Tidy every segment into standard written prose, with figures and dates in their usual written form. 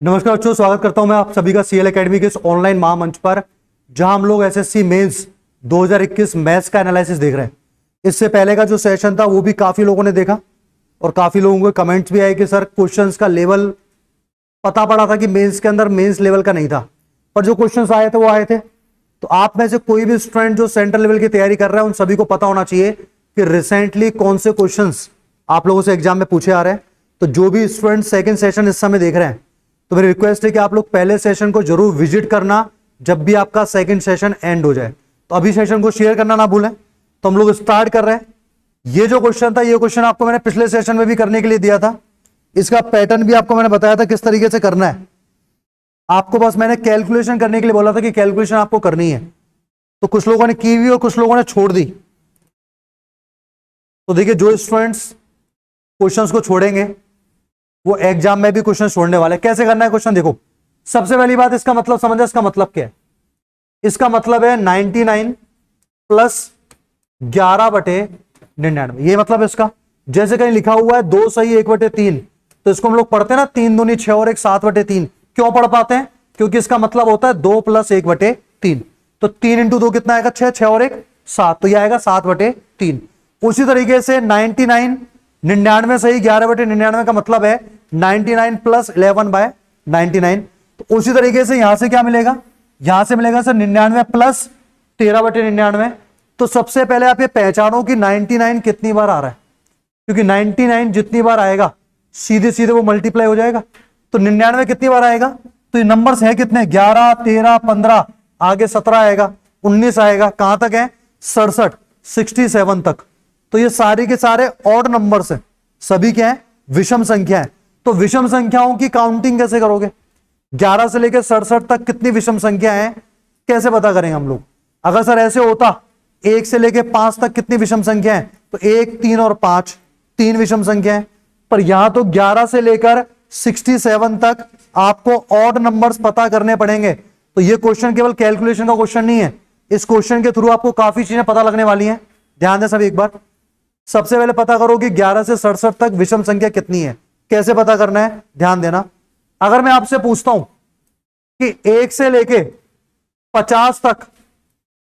नमस्कार बच्चों, स्वागत करता हूं मैं आप सभी का सीएल एकेडमी के इस ऑनलाइन महामंच पर, जहां हम लोग एसएससी मेंस 2021 मैथ्स का एनालिसिस देख रहे हैं। इससे पहले का जो सेशन था वो भी काफी लोगों ने देखा और काफी लोगों के कमेंट्स भी आए कि सर क्वेश्चंस का लेवल पता पड़ा था कि मेंस के अंदर मेंस लेवल का नहीं था, पर जो क्वेश्चंस आए थे वो आए थे। तो आप में से कोई भी स्टूडेंट जो सेंट्रल लेवल की तैयारी कर रहा है उन सभी को पता होना चाहिए कि रिसेंटली कौन से क्वेश्चंस आप लोगों से एग्जाम में पूछे आ रहे हैं। तो जो भी स्टूडेंट सेकंड सेशन इस समय देख रहे हैं, तो मेरी रिक्वेस्ट है कि आप लोग पहले सेशन को जरूर विजिट करना जब भी आपका सेकंड सेशन एंड हो जाए। तो अभी सेशन को शेयर करना ना भूलें। तो हम लोग स्टार्ट कर रहे हैं। ये जो क्वेश्चन था, ये क्वेश्चन आपको मैंने पिछले सेशन में भी करने के लिए दिया था। इसका पैटर्न भी आपको मैंने बताया था किस तरीके से करना है। आपको बस मैंने कैलकुलेशन करने के लिए बोला था कि कैलकुलेशन आपको करनी है। तो कुछ लोगों ने की भी और कुछ लोगों ने छोड़ दी। तो देखिए, जो स्टूडेंट्स क्वेश्चंस को छोड़ेंगे वो एग्जाम में भी क्वेश्चन छोड़ने वाले। कैसे करना है क्वेश्चन, देखो। सबसे पहली बात, इसका मतलब समझे। इसका मतलब क्या है? इसका मतलब है 99 प्लस 11/99। ये मतलब इसका, जैसे कहीं लिखा हुआ है 2 सही 1/3, तो इसको हम लोग पढ़ते हैं ना 3 दूनी 6 और 1 7/3। क्यों पढ़ पाते हैं? क्योंकि इसका मतलब होता है 2 + 1/3। तो 3 × 2 कितना आएगा? 6, 6 और 1 7, तो यह आएगा 7/3। उसी तरीके से 99 99 सही 11/99 का मतलब है 99 + 11/99। तो उसी तरीके से यहां से क्या मिलेगा? यहां से मिलेगा सर 99 + 13/99। तो सबसे पहले आप ये पहचानो कि 99 कितनी बार आ रहा है, क्योंकि 99 जितनी बार आएगा सीधे सीधे वो मल्टीप्लाई हो जाएगा। तो 99 कितनी बार आएगा? तो ये नंबर्स है कितने? 11, 13, 15, आगे 17 आएगा, 19 आएगा, कहां तक है? 67, 67 तक। तो ये सारे के सारे ऑड नंबर्स हैं, सभी क्या है? विषम संख्या है। तो विषम संख्याओं की काउंटिंग कैसे करोगे? 11 से लेकर 67 तक कितनी विषम संख्या है, कैसे पता करेंगे हम लोग? अगर सर ऐसे होता 1 से लेकर 5 तक कितनी विषम संख्या है, तो 1, 3 और 5 3 विषम संख्या है। पर यहां तो 11 से लेकर 67 तक आपको ऑड नंबर्स पता करने पड़ेंगे। तो ये क्वेश्चन केवल कैलकुलेशन का क्वेश्चन नहीं है। इस क्वेश्चन के थ्रू आपको काफी चीजें पता लगने वाली हैं। ध्यान दें सभी एक बार। सबसे पहले पता करो कि 11 से 67 तक विषम संख्या कितनी है। कैसे पता करना है, ध्यान देना। अगर मैं आपसे पूछता हूं कि 1 से लेके 50 तक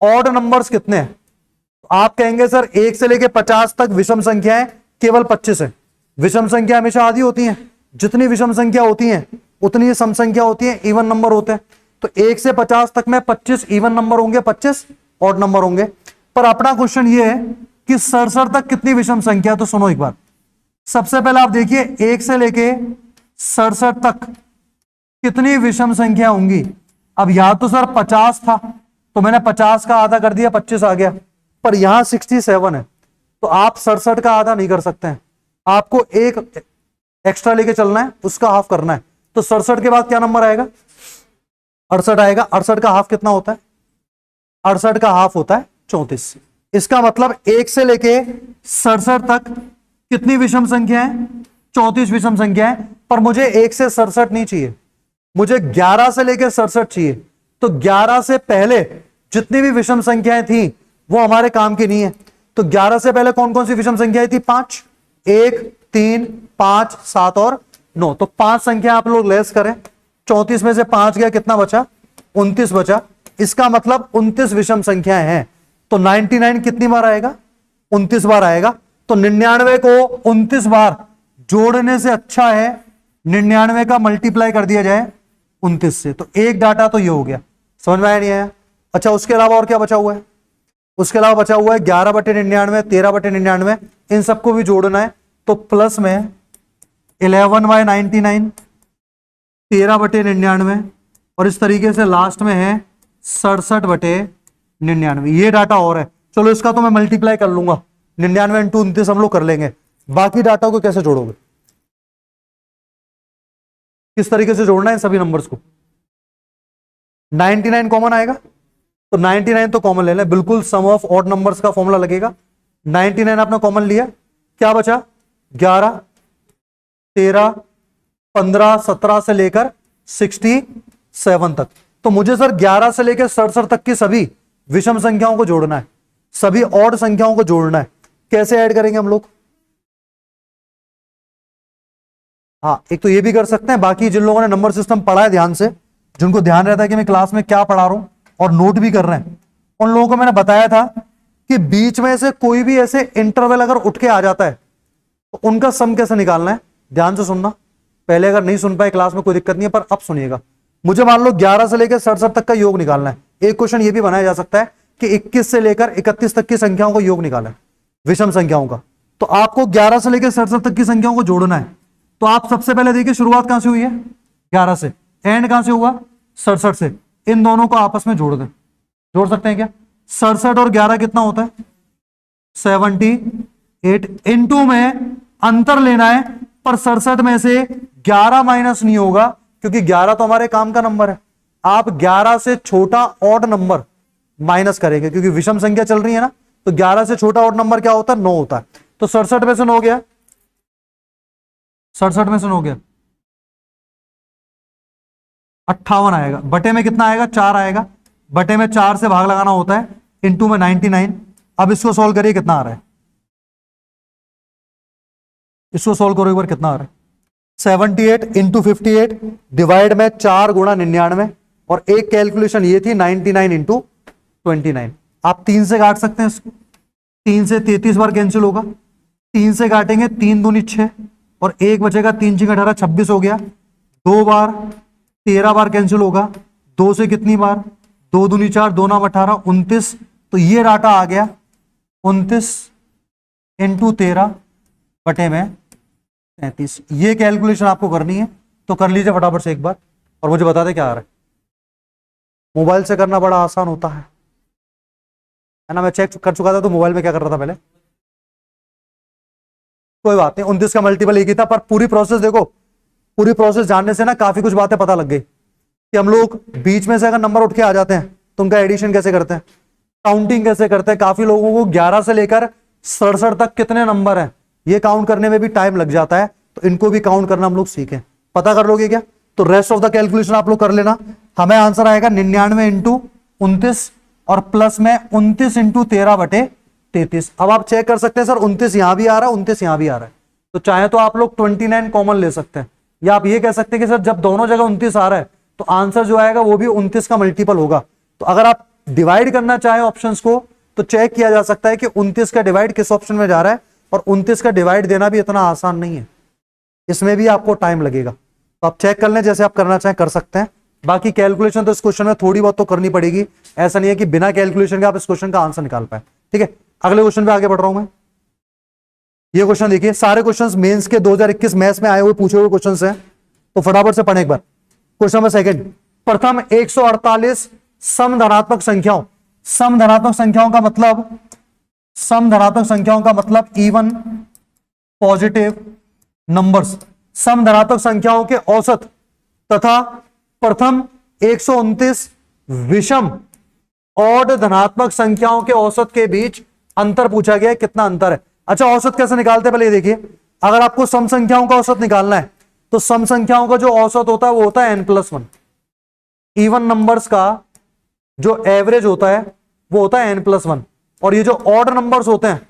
ऑड नंबर्स कितने हैं, तो आप कहेंगे सर 1 से लेके 50 तक विषम संख्या है केवल 25 है। विषम संख्या हमेशा आधी होती है। जितनी विषम संख्या होती है उतनी सम संख्या होती है, इवन नंबर होते हैं। तो 1 से 50 तक में 25 इवन नंबर होंगे, 25 ऑड नंबर होंगे। पर अपना क्वेश्चन ये है कि 67 तक कितनी विषम संख्या। तो सुनो एक बार, सबसे पहले आप देखिए 1 से लेके 67 तक कितनी विषम संख्या होंगी। अब यहां तो सर 50 था, तो मैंने 50 का आधा कर दिया, 25 आ गया। पर यहां 67 है, तो आप 67 का आधा नहीं कर सकते हैं। आपको एक एक्स्ट्रा लेके चलना है, उसका हाफ करना है। तो 67 के बाद क्या नंबर आएगा? 68 आएगा। 68 का हाफ कितना होता है? 68 का हाफ होता है 34। इसका मतलब 1 से लेके 67 तक कितनी विषम संख्या है? 34 विषम संख्या है। पर मुझे 1 से 67 नहीं चाहिए, मुझे 11 से लेके 67 चाहिए। तो 11 से पहले जितनी भी विषम संख्याएं थी वो हमारे काम की नहीं है। तो 11 से पहले कौन कौन सी विषम संख्याएं थी? 5, 1, 3, 5, 7 और 9। तो 5 संख्या आप लोग लेस करें, 34 में से 5 गया, कितना बचा? 29 बचा। इसका मतलब 29 विषम संख्याएं हैं। तो 99 कितनी बार आएगा? 29 बार आएगा। तो 99 को 29 बार जोड़ने से अच्छा है 99 का मल्टीप्लाई कर दिया जाए 29 से। तो एक डाटा तो ये हो गया। समझ में आया नहीं आया? अच्छा, उसके अलावा और क्या बचा हुआ है? उसके अलावा बचा हुआ है 11/99, 13/99, इन सबको भी जोड़ना है। तो प्लस में 11/99, 13/99 और इस तरीके से लास्ट में है 67/99। ये डाटा और है। चलो इसका तो मैं मल्टीप्लाई कर लूंगा, 99 × 29 हम लोग कर लेंगे। बाकी डाटा को कैसे जोड़ोगे, किस तरीके से जोड़ना है सभी नंबर्स को? 99 कॉमन आएगा, तो 99 तो कॉमन ले लें, बिल्कुल सम ऑफ ऑड नंबर्स का फॉर्मूला लगेगा। 99 आपने कॉमन लिया, क्या बचा? 11, 13, 15, 17 से लेकर 67 तक। तो मुझे सर 11 से लेकर 67 तक की सभी विषम संख्याओं को जोड़ना है, सभी ऑड संख्याओं को जोड़ना है। कैसे ऐड करेंगे हम लोग? हाँ, एक तो ये भी कर सकते हैं। बाकी जिन लोगों ने नंबर सिस्टम पढ़ा है ध्यान से, जिनको ध्यान रहता है कि मैं क्लास में क्या पढ़ा रहा हूं और नोट भी कर रहे हैं, उन लोगों को मैंने बताया था कि बीच में से कोई भी ऐसे इंटरवल अगर उठ के आ जाता है तो उनका सम कैसे निकालना है। ध्यान से सुनना, पहले अगर नहीं सुन पाए क्लास में कोई दिक्कत नहीं है, पर अब सुनिएगा। मुझे मान लो 11 से लेकर 67 तक का योग निकालना है। एक क्वेश्चन ये भी बनाया जा सकता है कि 21 से लेकर 31 तक की संख्याओं का योग निकाला है, विषम संख्याओं का। तो आपको 11 से लेकर 67 तक की संख्याओं को जोड़ना है। तो आप सबसे पहले देखिए शुरुआत कहां से हुई है, 11 से, एंड कहां से हुआ, 67 से। इन दोनों को आपस में जोड़ दें। जोड़ सकते हैं क्या? 67 और 11 कितना होता है, 78। इनटू में अंतर लेना है, पर 67 में से 11 माइनस नहीं होगा, क्योंकि 11 तो हमारे काम का नंबर है। आप 11 से छोटा ऑड नंबर माइनस करेंगे, क्योंकि विषम संख्या चल रही है ना। तो 11 से छोटा ऑड नंबर क्या होता है, 9 होता है। तो 67 में से 9 गया, 67 में से 9 गया, 58 आएगा। बटे में कितना आएगा, 4 आएगा। बटे में 4 से भाग लगाना होता है, इंटू में 99। अब इसको सॉल्व करिए, कितना आ रहा है, इसको सॉल्व करो एक बार, कितना आ रहा है, 78 इंटू 58 डिवाइड में 4 गुणा 99। और एक कैलकुलेशन ये थी 99 इंटू 29। आप 3 से काट सकते हैं इसको, 3 से 33 बार कैंसिल होगा। 3 से काटेंगे, 3 दूनी 6 और 1 बचेगा, 3 6 18, 26 हो गया। 2 बार 13 बार कैंसिल होगा। 2 से कितनी बार, 2 दूनी 4, 2 9 18, 29। तो ये डाटा आ गया 29 इंटू 13 बटे में 33। ये कैलकुलेशन आपको करनी है, तो कर लीजिए फटाफट से एक बार और मुझे बता दें क्या आ रहा है। मोबाइल से करना बड़ा आसान होता है ना। मैं चेक कर चुका था, तो मोबाइल में क्या कर रहा था पहले, कोई बात नहीं। 29 का मल्टीपल एक ही था, पर पूरी प्रोसेस देखो, पूरी प्रोसेस जानने से ना काफी कुछ बातें पता लग गई कि हम लोग बीच में से अगर नंबर उठ के आ जाते हैं तो उनका एडिशन कैसे करते हैं, काउंटिंग कैसे करते हैं। काफी लोगों को 11 से लेकर 67 तक कितने नंबर हैं ये काउंट करने में भी टाइम लग जाता है, तो इनको भी काउंट करना हम लोग सीखें। पता कर लोगे क्या? तो रेस्ट ऑफ द कैलकुलेशन आप लोग कर लेना। हमें आंसर आएगा 99 इंटू 29 और प्लस में 29 इंटू 13 बटे 33। अब आप चेक कर सकते हैं सर 29 यहां भी आ रहा है, 29 यहां भी आ रहा है, तो चाहे तो आप लोग 29 कॉमन ले सकते हैं, या आप ये कह सकते हैं कि सर जब दोनों जगह 29 आ रहा है तो आंसर जो आएगा वो भी 29 का मल्टीपल होगा। तो अगर आप डिवाइड करना चाहें ऑप्शंस को, तो चेक किया जा सकता है कि 29 का डिवाइड किस ऑप्शन में जा रहा है, और 29 का डिवाइड देना भी इतना आसान नहीं है, इसमें भी आपको टाइम लगेगा। तो आप चेक कर लें, जैसे आप करना चाहें कर सकते हैं। बाकी कैलकुलेशन तो इस क्वेश्चन में थोड़ी बहुत तो करनी पड़ेगी, ऐसा नहीं है कि बिना कैलकुलेशन के आप इस क्वेश्चन का आंसर निकाल पाए। ठीक है, अगले क्वेश्चन पे आगे बढ़ रहा हूं मैं। ये क्वेश्चन देखिए, सारे क्वेश्चंस मेंस के 2021 मैथ्स में आए हुए पूछे हुए क्वेश्चंस हैं, तो फटाफट से पढ़ें एक बार। क्वेश्चन नंबर सेकंड, प्रथम 148 समधनात्मक संख्याओं, समधनात्मक संख्याओं का मतलब, समधनात्मक संख्याओं का मतलब इवन पॉजिटिव नंबर्स, समधनात्मक संख्याओं के औसत तथा प्रथम 129 विषम ऑड धनात्मक संख्याओं के औसत के बीच अंतर पूछा गया है, कितना अंतर है। अच्छा, औसत कैसे निकालते हैं पहले ये देखिए। अगर आपको सम संख्याओं का औसत निकालना है तो सम संख्याओं का जो औसत होता है वो होता है n+1। इवन नंबर्स का जो एवरेज होता है वो होता है n+1, और ये जो ऑड नंबर्स होते हैं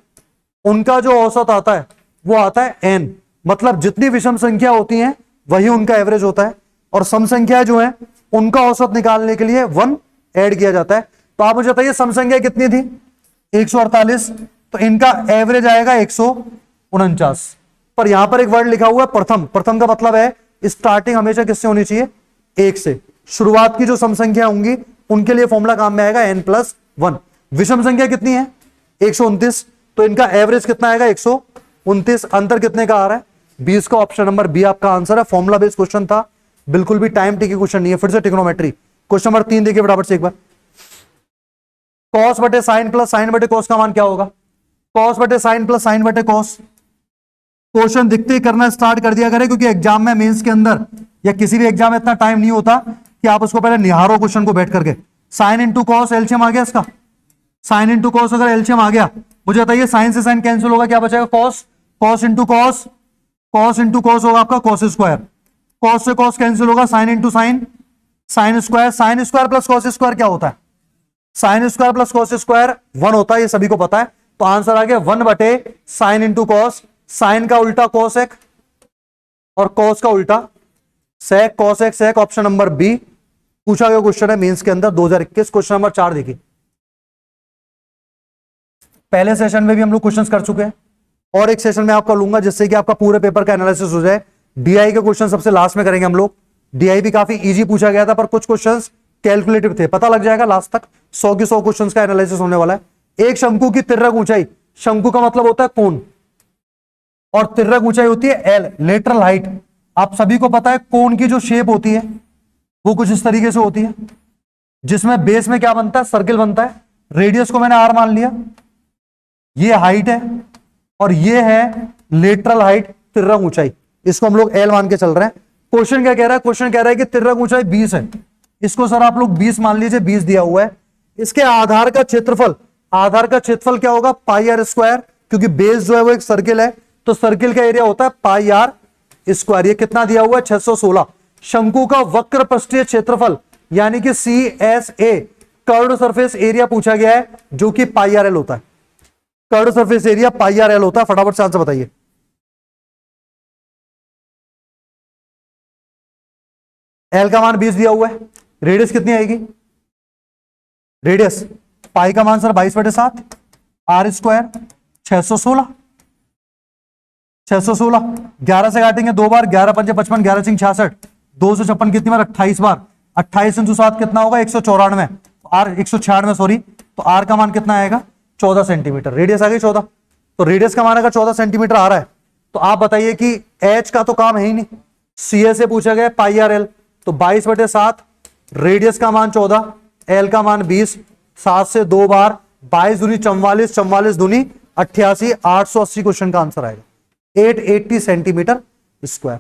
उनका जो औसत आता है वो आता है n। मतलब जितनी विषम संख्या होती हैं वही उनका एवरेज होता है, और सम संख्या जो है उनका औसत निकालने के लिए 1 ऐड किया जाता है। तो आप मुझे बताइए सम संख्या कितनी थी, 148, तो इनका एवरेज आएगा 149। पर यहां पर एक वर्ड लिखा हुआ है प्रथम, प्रथम का मतलब है स्टार्टिंग हमेशा किससे होनी चाहिए, 1 से। शुरुआत की जो सम संख्या होंगी उनके लिए फॉर्मूला काम में आएगा n+1। विषम संख्या कितनी है, 129, तो इनका एवरेज कितना आएगा, 129। अंतर कितने का आ रहा है, 20 का। ऑप्शन नंबर बी आपका आंसर है। फॉर्मूला बेस्ड क्वेश्चन था, बिल्कुल भी टाइम टिकी क्वेश्चन नहीं है। फिर से ट्रिग्नोमेट्री। क्वेश्चन नंबर 3 देखिए फटाफट से एक बार। कॉस बटे साइन प्लस साइन बटे कॉस का मान क्या होगा, कॉस बटे साइन प्लस साइन बटे कॉस। क्वेश्चन दिखते ही करना स्टार्ट कर दिया करें, क्योंकि एग्जाम में, मेंस के अंदर या किसी भी एग्जाम में इतना टाइम नहीं होता कि आप उसको पहले निहारो क्वेश्चन को बैठ करके। साइन इंटू कॉस, एलसीएम आ गया इसका, साइन इंटू कॉस अगर एलसीएम आ गया, मुझे बताइए साइन से साइन कैंसिल होगा, क्या बचेगा, cos, cos into cos, cos into cos होगा आपका कॉस स्क्वायर, कॉस से कॉस कैंसिल होगा, sine into sine, sine square, sine square plus cos square क्या होता है, sine square plus cos square 1 होता है, ये सभी को पता है। तो आंसर आ गया 1 बटे साइन इंटू कॉस, साइन का उल्टा कॉस एक, और कॉस का उल्टा sec cos x sec. Option number B पूछा गया क्वेश्चन है मेंस के अंदर 2021। क्वेश्चन नंबर 4 देखिए, पहले सेशन में भी हम लोग क्वेश्चंस कर चुके हैं और एक सेशन में आपका लूंगा जिससे कि आपका पूरे पेपर का एनालिसिस हो जाए। डीआई के क्वेश्चन सबसे लास्ट में करेंगे हम लोग। डीआई भी काफी इजी पूछा गया था पर कुछ क्वेश्चंस कैलकुलेटिव थे, पता लग जाएगा लास्ट तक 100 के 100 क्वेश्चंस का एनालिसिस होने वाला है। एक शंकु की तिर्यक ऊंचाई, शंकु का मतलब होता है कोण और तिर्यक ऊंचाई होती है एल, लेटरल हाइट। आप सभी को पता है कोण की जो शेप होती है वो कुछ इस तरीके से होती है जिसमें बेस में क्या बनता है, सर्किल बनता है। रेडियस को मैंने आर मान लिया, ये हाइट है और ये है लेटरल हाइट तिर्यक ऊंचाई, इसको हम लोग एल मान के चल रहे हैं। क्वेश्चन क्या कह रहा है, क्वेश्चन कह रहा है कि तिर्यक ऊंचाई 20 है, इसको सर आप लोग 20 मान लीजिए, 20 दिया हुआ है। इसके आधार का क्षेत्रफल, आधार का क्षेत्रफल क्या होगा, पाई आर स्क्वायर, क्योंकि बेस जो है वो एक सर्किल है तो सर्किल का एरिया होता है पाई आर स्क्वायर। ये कितना दिया हुआ है, 616। शंकु का वक्र पृष्ठीय क्षेत्रफल यानी कि C S A, curved surface area पूछा गया है जो कि पाई आर एल होता है। Curved surface area pi R L होता है। फटाफट से आंसर बताइए। एल का मान 20 दिया हुआ है, रेडियस कितनी आएगी, रेडियस पाई का मान सर 22/7, आर स्क्वायर 616, 616 11 से काटेंगे 2 बार, 11 पंजे 55, 11 सिंह 66, 256 कितनी बार, 28 बार, 28 इंटू 7 कितना होगा, 194, आर 196 सॉरी, तो आर का मान कितना आएगा 14 सेंटीमीटर। रेडियस आ गई 14, तो रेडियस का मान अगर 14 सेंटीमीटर आ रहा है तो आप बताइए कि एच का तो काम है ही नहीं, सी ए से पूछा गया पाई आर एल, तो 22/7, रेडियस का मान 14, एल का मान 20, 7 से 2 बार, 22 दूनी 44, 44 दूनी 88, 880 क्वेश्चन का आंसर आएगा 880 सेंटीमीटर स्क्वायर।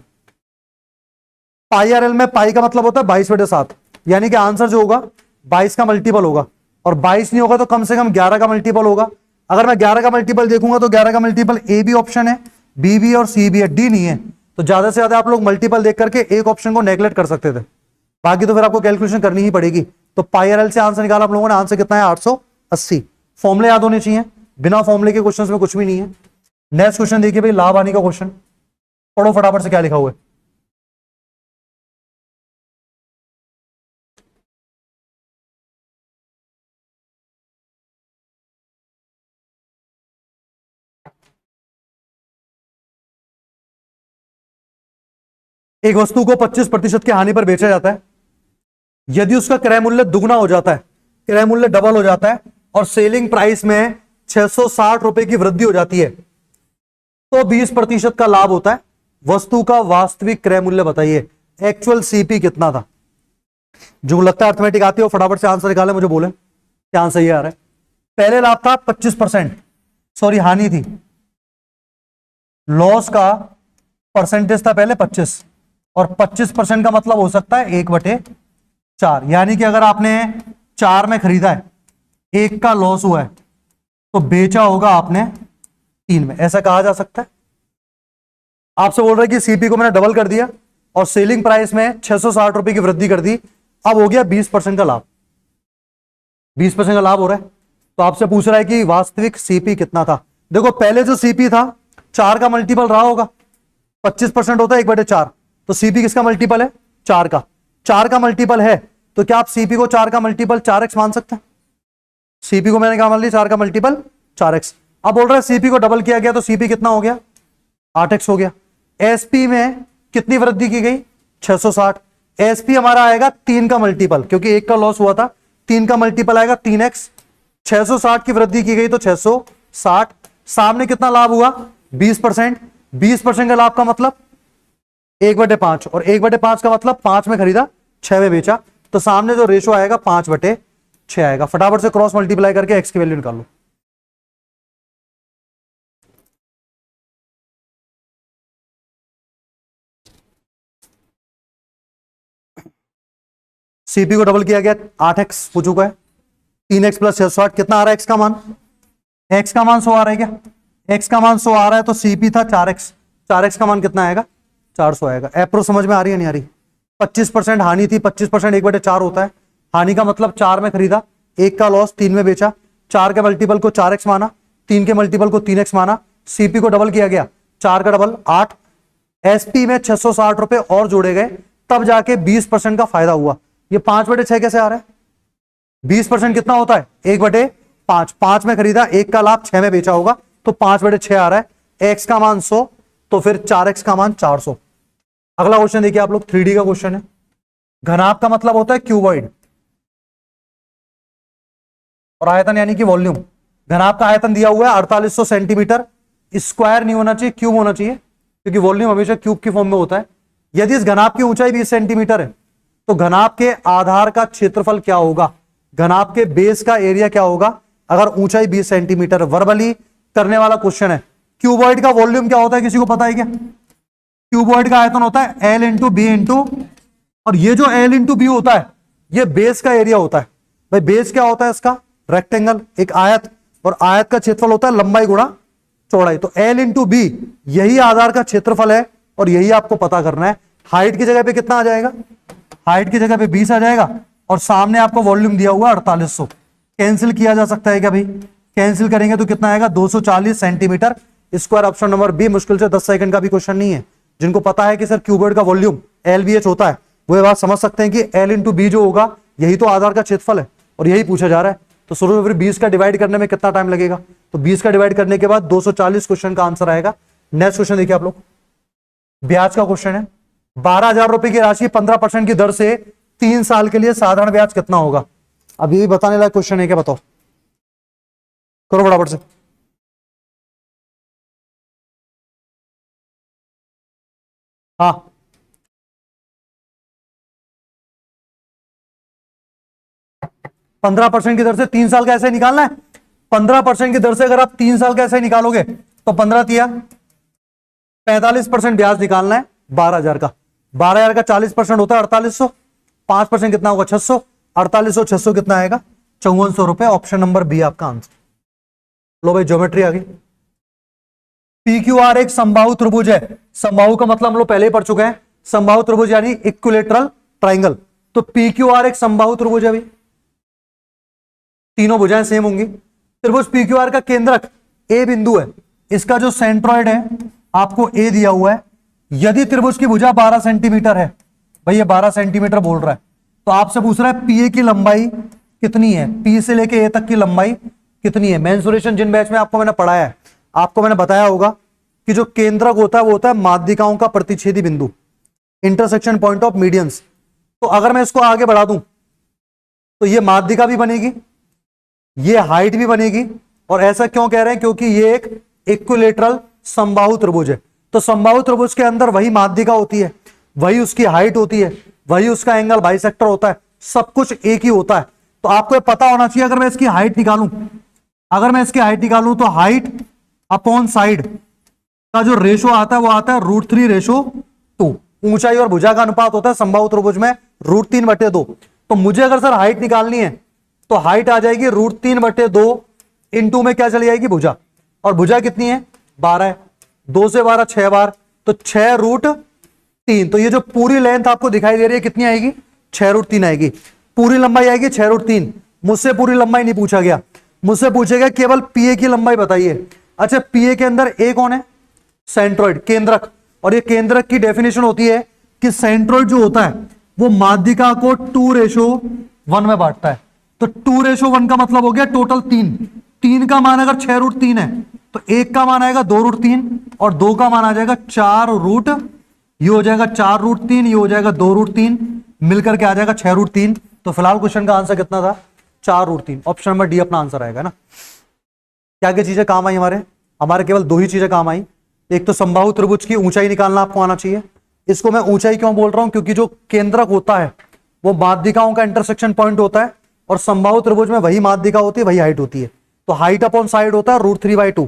पाई आर एल में पाई का मतलब होता है 22/7, यानी कि आंसर जो होगा 22 का मल्टीपल होगा, और 22 नहीं होगा तो कम से कम 11 का मल्टीपल होगा। अगर मैं 11 का मल्टीपल देखूंगा तो 11 का मल्टीपल ए भी ऑप्शन है, बी भी और सी भी है, डी नहीं है। तो ज्यादा से ज्यादा आप लोग मल्टीपल देख करके एक ऑप्शन को नेग्लेक्ट कर सकते थे, बाकी तो फिर आपको कैलकुलेशन करनी ही पड़ेगी। तो पाई आर एल से आंसर निकाला आप लोगों ने, आंसर कितना है 880। फॉर्मुले याद होने चाहिए, बिना फॉर्मुले के क्वेश्चंस में कुछ भी नहीं है। नेक्स्ट क्वेश्चन देखिए भाई, लाभ हानि का क्वेश्चन, पढ़ो फटाफट से क्या लिखा हुआ है। एक वस्तु को 25% की हानि पर बेचा जाता है, यदि उसका क्रय मूल्य दुगना हो जाता है, क्रय मूल्य डबल हो जाता है और सेलिंग प्राइस में 660 रुपए की वृद्धि हो जाती है तो 20% का लाभ होता है। वस्तु का वास्तविक क्रय मूल्य बताइए, एक्चुअल सीपी कितना था। जो लगता है अर्थमेटिक आती है वो फटाफट से आंसर निकाले, मुझे बोले क्या आंसर ये आ रहा है। पहले लाभ था 25%, सॉरी हानि थी, लॉस का परसेंटेज था पहले 25, और 25% का मतलब हो सकता है 1/4, यानी कि अगर आपने 4 में खरीदा है, 1 का लॉस हुआ है तो बेचा होगा आपने 3 में, ऐसा कहा जा सकता है। आपसे बोल रहे हैं कि सीपी को मैंने डबल कर दिया और सेलिंग प्राइस में 660 रुपए की वृद्धि कर दी, अब हो गया 20% का लाभ, 20% का लाभ हो रहा है। तो आपसे पूछ रहा है कि वास्तविक सीपी कितना था। देखो पहले जो सीपी था 4 का मल्टीपल रहा होगा, 25% होता है 1/4, तो सीपी किसका मल्टीपल है, 4 का, 4 का मल्टीपल है तो क्या आप सीपी को 4 का मल्टीपल 4x मान सकते हैं। सीपी को मैंने क्या मान लिया, 4 का मल्टीपल 4x। अब बोल रहा है सीपी को डबल किया गया तो सीपी कितना हो गया, 8x हो गया। एसपी में कितनी वृद्धि की गई, 660। एसपी हमारा आएगा 3 का मल्टीपल, क्योंकि 1 का लॉस हुआ था, 3 का मल्टीपल आएगा 3x, 660 की वृद्धि की गई तो 660। सामने कितना लाभ हुआ, 20%, 20% का लाभ का मतलब 1/5, और 1/5 का मतलब 5 में खरीदा 6 में बेचा, तो सामने जो रेशो आएगा 5/6 आएगा। फटाफट से क्रॉस मल्टीप्लाई करके एक्स की वैल्यू निकाल लो। सीपी को डबल किया गया, 8x हो चुका है, 3x + 660 कितना आ रहा है, x का मान, x का मान 100 आ रहा है क्या, x का मान 100 आ रहा है तो सीपी था 4x, 4x का मान कितना आएगा, 400 आएगा। एप्रो समझ में आ रही है नहीं आ रही। 25% हानि थी, 25% 1/4 होता है, हानि का मतलब 4 में खरीदा, 1 का लॉस 3 में बेचा, 4 के मल्टीपल को 4x माना, 3 के मल्टीपल को 3x माना, सीपी को डबल किया गया, 4 का डबल 8, एसपी में 660 रुपए और जोड़े गए, तब जाके 20% का फायदा हुआ। ये 5/6 कैसे आ रहा है? 20% कितना होता है? 1/5। 5 में खरीदा, 1 का लाभ 6 में बेचा होगा, तो 5/6 आ रहा है। एक्स का मान 100, तो फिर 4x का मान 400। अगला क्वेश्चन देखिए आप लोग, 3D का क्वेश्चन है। घनाभ का मतलब होता है क्यूबॉइड, और आयतन यानी कि वॉल्यूम। घनाभ का आयतन दिया हुआ है 4800 सेंटीमीटर। स्क्वायर नहीं होना चाहिए, क्यूब होना चाहिए, क्योंकि वॉल्यूम हमेशा क्यूब की फॉर्म में होता है। यदि इस घनाभ की ऊंचाई 20 सेंटीमीटर है, तो घनाभ के आधार का क्षेत्रफल क्या होगा? घनाभ के बेस का एरिया क्या होगा अगर ऊंचाई 20 सेंटीमीटर? वर्बली करने वाला क्वेश्चन है। क्यूबॉइड का वॉल्यूम क्या होता है, किसी को पता है क्या? क्यूबॉइड का आयतन होता है L इंटू बी इंटू, और ये जो L इंटू बी होता है, ये बेस का एरिया होता है। भाई बेस क्या होता है इसका? रेक्टेंगल, एक आयत, और आयत का क्षेत्रफल होता है लंबाई गुणा चौड़ाई। तो L इंटू बी यही आधार का क्षेत्रफल है, और यही आपको पता करना है। हाइट की जगह पे कितना आ जाएगा? हाइट की जगह पे 20 आ जाएगा, और सामने आपको वॉल्यूम दिया हुआ 4800। कैंसिल किया जा सकता है क्या भाई? कैंसिल करेंगे तो कितना आएगा? 240 centimetre square. Option number B. मुश्किल से 10 सेकंड का भी क्वेश्चन नहीं है। जिनको पता है कि सर क्यूबॉइड का वॉल्यूम LBH होता है, वो ये बात समझ सकते हैं कि L इंटू बी जो होगा यही तो आधार का क्षेत्रफल है, और यही पूछा जा रहा है। तो शुरू में फिर 20 का डिवाइड करने में कितना टाइम लगेगा? तो 20 का डिवाइड करने के बाद 240 क्वेश्चन का आंसर आएगा। नेक्स्ट क्वेश्चन देखिए आप लोग, ब्याज का क्वेश्चन है। 12,000 रुपए की राशि 15% की दर से 3 साल के लिए साधारण ब्याज कितना होगा? अब ये भी बताने लायक क्वेश्चन है क्या? बताओ, करो बराबर से। हाँ, 15% की दर से 3 साल कैसे निकालना है? 15% की दर से अगर आप 3 साल कैसे निकालोगे, तो 15 तिया 45% ब्याज निकालना है 12,000 का। 12,000 का 40% होता है 4800। 5% कितना होगा? 600। 4800 600 कितना आएगा? 5400 रुपए। ऑप्शन नंबर बी आपका आंसर। लो भाई, ज्योमेट्री आ गई। PQR एक समबाहु त्रिभुज है। समबाहु का मतलब हम लोग पहले ही पढ़ चुके हैं। समबाहु त्रिभुज यानी इक्विलेटरल ट्राइंगल। तो PQR एक समबाहु त्रिभुज है भाई, तीनों भुजाएं सेम होंगी। त्रिभुज PQR का केंद्रक ए बिंदु है। इसका जो सेंट्रॉइड है आपको ए दिया हुआ है। यदि त्रिभुज की भुजा 12 सेंटीमीटर है, भाई ये 12 सेंटीमीटर बोल रहा है, तो आपसे पूछ रहा है PA की लंबाई कितनी है, P से लेके A तक की लंबाई कितनी है। मेंसुरेशन जिन बैच में आपको मैंने पढ़ाया है, आपको मैंने बताया होगा कि जो केंद्रक होता है वो होता है माध्यिकाओं का प्रतिच्छेदी बिंदु, इंटरसेक्शन पॉइंट ऑफ मीडियंस। तो अगर मैं इसको आगे बढ़ा दूं, तो ये माध्यिका भी बनेगी, ये हाइट भी बनेगी। और ऐसा क्यों कह रहे हैं? क्योंकि ये एक इक्विलेटरल समबाहु त्रिभुज है। तो समबाहु त्रिभुज के अंदर वही माध्यिका होती है, वही उसकी हाइट होती है, वही उसका एंगल बाइसेक्टर होता है, सब कुछ एक ही होता है। तो आपको पता होना चाहिए, अगर मैं इसकी हाइट निकालूं, अगर मैं इसकी हाइट निकालूं, तो हाइट अपॉन साइड का जो रेशो आता है वो आता है √3:2। ऊंचाई और भुजा का अनुपात होता है समबाहु त्रिभुज में √3/2। तो मुझे अगर सर हाइट निकालनी है, तो हाइट आ जाएगी √3/2 इंटू में क्या चली जाएगी? भुजा। और भुजा कितनी है? 12 है। 2 से 12 6 बार, तो 6√3। तो ये जो पूरी लेंथ आपको दिखाई दे रही है कितनी आएगी? 6√3 आएगी। पूरी लंबाई आएगी 6√3। मुझसे पूरी लंबाई नहीं पूछा गया, मुझसे पूछेगा केवल PA की लंबाई बताइए। अच्छा, PA के अंदर A कौन है? सेंट्रॉइड, केंद्रक। और ये केंद्रक की डेफिनेशन होती है कि सेंट्रॉइड जो होता है वो माध्यिका को 2:1 में बांटता है। तो 2:1 का मतलब हो गया टोटल 3। 3 का मान अगर 6√3 है, तो 1 का मान आएगा 2√3, और 2 का मान आ जाएगा 4 ये हो जाएगा 4√3, ये हो जाएगा 2√3, मिलकर के आ जाएगा 6√3। तो फिलहाल क्वेश्चन का आंसर कितना था? 4√3। ऑप्शन नंबर डी अपना आंसर आएगा ना। क्या क्या चीजें काम आई? हमारे केवल 2 ही चीजें काम आई। एक तो समबाहु त्रिभुज की ऊंचाई निकालना आपको आना चाहिए। इसको मैं ऊंचाई क्यों बोल रहा हूं? क्योंकि जो केंद्रक होता है वो माध्यिकाओं का इंटरसेक्शन पॉइंट होता है, और समबाहु त्रिभुज में वही माध्यिका होती है, वही हाइट होती है। तो हाइट अपॉन साइड होता है √3/2।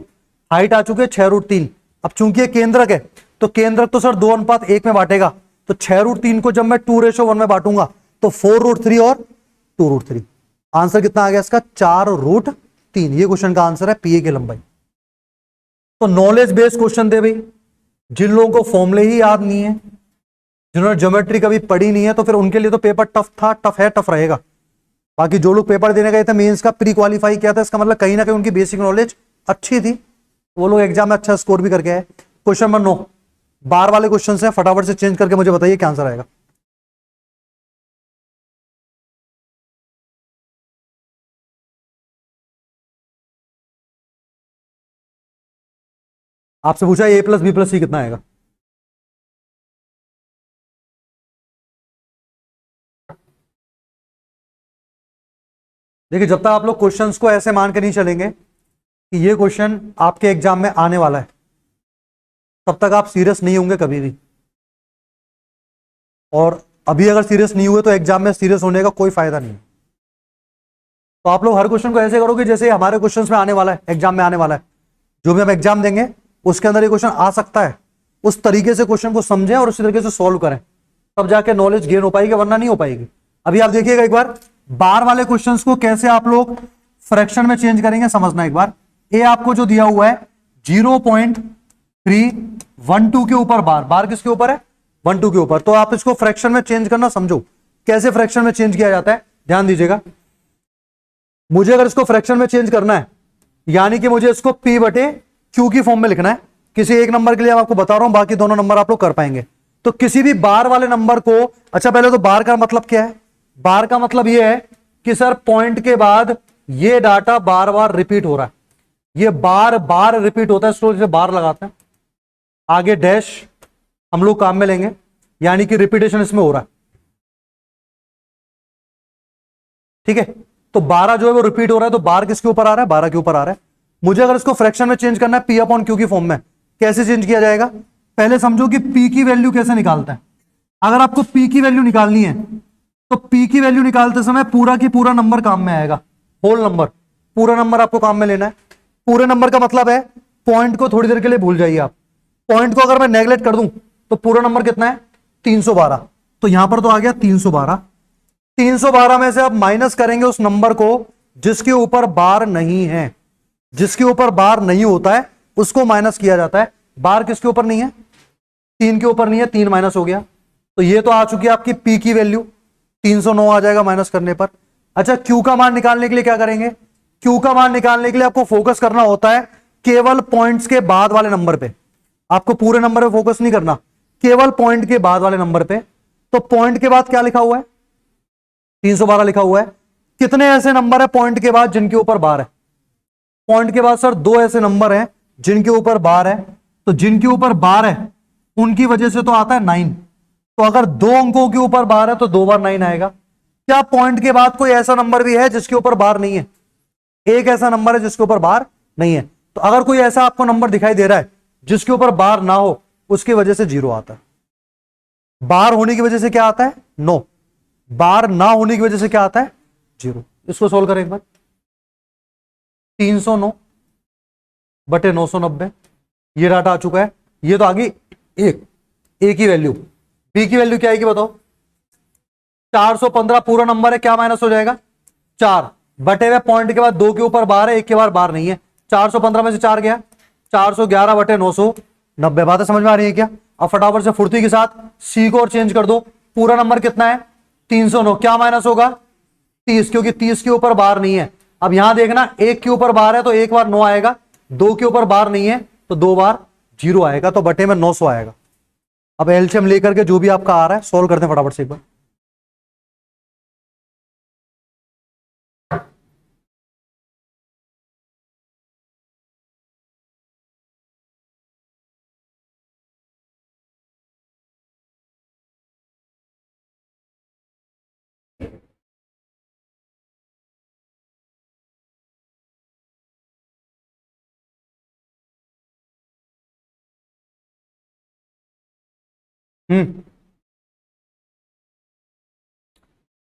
हाइट आ चुकी है 6√3। अब चूंकि ये केंद्रक है, तो केंद्रक तो सर 2:1 में बांटेगा। तो 6√3 को जब मैं 2:1 में बांटूंगा, तो 4√3 और 2√3। आंसर कितना आ गया इसका? 4√3। ये क्वेश्चन का आंसर है PA की लंबाई। तो नॉलेज बेस्ड क्वेश्चन थे भाई। जिन लोगों को फॉर्मूले ही याद नहीं है, जिन्होंने ज्योमेट्री कभी पढ़ी नहीं है, तो फिर उनके लिए तो पेपर टफ था, टफ है, टफ रहेगा। बाकी जो लोग पेपर देने गए थे, मेंस का प्री क्वालिफाई किया था, इसका मतलब कहीं ना कहीं उनकी बेसिक नॉलेज अच्छी थी, वो लोग एग्जाम में अच्छा स्कोर भी करके आए। क्वेश्चन नंबर 9, बार वाले क्वेश्चन है, फटाफट से चेंज करके मुझे बताइए क्या आंसर आएगा। आपसे पूछा ए प्लस बी प्लस सी कितना आएगा। देखिए जब तक आप लोग क्वेश्चंस को ऐसे मान के नहीं चलेंगे कि ये क्वेश्चन आपके एग्जाम में आने वाला है, तब तक आप सीरियस नहीं होंगे कभी भी। और अभी अगर सीरियस नहीं हुए तो एग्जाम में सीरियस होने का कोई फायदा नहीं। तो आप लोग हर क्वेश्चन को ऐसे करोगे जैसे हमारे क्वेश्चंस में आने वाला है, एग्जाम में आने वाला है। जो भी हम एग्जाम देंगे उसके अंदर ये क्वेश्चन आ सकता है, उस तरीके से क्वेश्चन को समझें और उसी तरीके से सॉल्व करें, तब जाके नॉलेज गेन हो पाएगी, वरना नहीं हो पाएगी। अभी आप देखिएगा एक बार बार वाले क्वेश्चंस को कैसे आप लोग फ्रैक्शन में चेंज करेंगे, समझना एक बार। ए आपको जो दिया हुआ है 0.312 के ऊपर बार, बार किसके ऊपर है, 12 के ऊपर। तो आप इसको फ्रैक्शन में चेंज करना समझो कैसे फ्रैक्शन में चेंज किया जाता है, ध्यान दीजिएगा। मुझे अगर इसको फ्रैक्शन में चेंज करना है, यानी कि मुझे इसको P बटे Q की फॉर्म में लिखना है। किसी एक नंबर के लिए आपको बता रहा हूं, बाकी दोनों नंबर आप लोग कर पाएंगे। तो किसी भी बार वाले नंबर को, अच्छा पहले तो बार का मतलब क्या है, बार का मतलब यह है कि सर पॉइंट के बाद ये डाटा बार बार रिपीट हो रहा है, ये बार बार रिपीट होता है, इसको जैसे बार लगाते हैं, आगे डैश हम लोग काम में लेंगे, यानी कि रिपीटेशन इसमें हो रहा है, ठीक है। तो 12 जो है वो रिपीट हो रहा है, तो बार किसके ऊपर आ रहा है, 12 के ऊपर आ रहा है। मुझे अगर इसको फ्रैक्शन में चेंज करना है P अपॉन Q की फॉर्म में, कैसे चेंज किया जाएगा, पहले समझो कि P की वैल्यू कैसे निकालता है। अगर आपको P की वैल्यू निकालनी है तो P की वैल्यू निकालते समय पूरा की पूरा नंबर काम में आएगा, होल नंबर, पूरा नंबर आपको काम में लेना है। पूरे नंबर का मतलब है पॉइंट को थोड़ी देर के लिए भूल जाइए आप। पॉइंट को अगर मैं नेगलेक्ट कर दूं तो पूरा नंबर कितना है, 312। तो यहां पर तो आ गया 312। 312 में से आप माइनस करेंगे उस नंबर को जिसके ऊपर बार नहीं है, जिसके ऊपर बार नहीं होता है उसको माइनस किया जाता है। बार किसके ऊपर नहीं है, 3 के ऊपर नहीं है, 3 माइनस हो गया। तो ये तो आ चुकी है आपकी P की वैल्यू, 309 आ जाएगा माइनस करने पर। अच्छा Q का मान निकालने के लिए क्या करेंगे, Q का मान निकालने के लिए आपको फोकस करना होता है केवल पॉइंट्स के बाद वाले नंबर पे, आपको पूरे नंबर पे फोकस नहीं करना, केवल पॉइंट के बाद वाले नंबर पे। तो पॉइंट के बाद क्या लिखा हुआ है, 312 लिखा हुआ है। कितने ऐसे नंबर है पॉइंट के बाद जिनके ऊपर बार है, पॉइंट के बाद सर 2 ऐसे नंबर हैं जिनके ऊपर बार है। तो जिनके ऊपर बार है उनकी वजह से तो आता है 9। तो अगर 2 अंकों के ऊपर बार है तो 2 बार 9 आएगा। क्या पॉइंट के बाद कोई ऐसा नंबर भी है जिसके ऊपर बार नहीं है, एक ऐसा नंबर है जिसके ऊपर बार नहीं है। तो अगर कोई ऐसा आपको नंबर दिखाई दे रहा है जिसके ऊपर बार ना हो, उसकी वजह से 0 आता है। बार होने की वजह से क्या आता है, 9, बार ना होने की वजह से क्या आता है, 0। इसको सोल्व करें एक बार। 309 बटे 990, ये डाटा आ चुका है। ये तो आ गई एक की वैल्यू। बी की वैल्यू क्या आएगी बताओ, 415 पूरा नंबर है, क्या माइनस हो जाएगा, 4 बटे हुए पॉइंट के बाद 2 के ऊपर बार है, एक के बाद बार नहीं है। 415 में से 4 गया, 411 बटे 990। बातें समझ में आ रही है क्या। अब फटाफट से फुर्ती के साथ सी को और चेंज कर दो। पूरा नंबर कितना है, 309, क्या माइनस होगा, 30, क्योंकि 30 के ऊपर बार नहीं है। अब यहां देखना, 1 के ऊपर बार है तो एक बार 9 आएगा, 2 के ऊपर बार नहीं है तो 2 बार 0 आएगा, तो बटे में 900 आएगा। अब एलसीएम लेकर के जो भी आपका आ रहा है सोल्व करते हैं फटाफट से एक बार।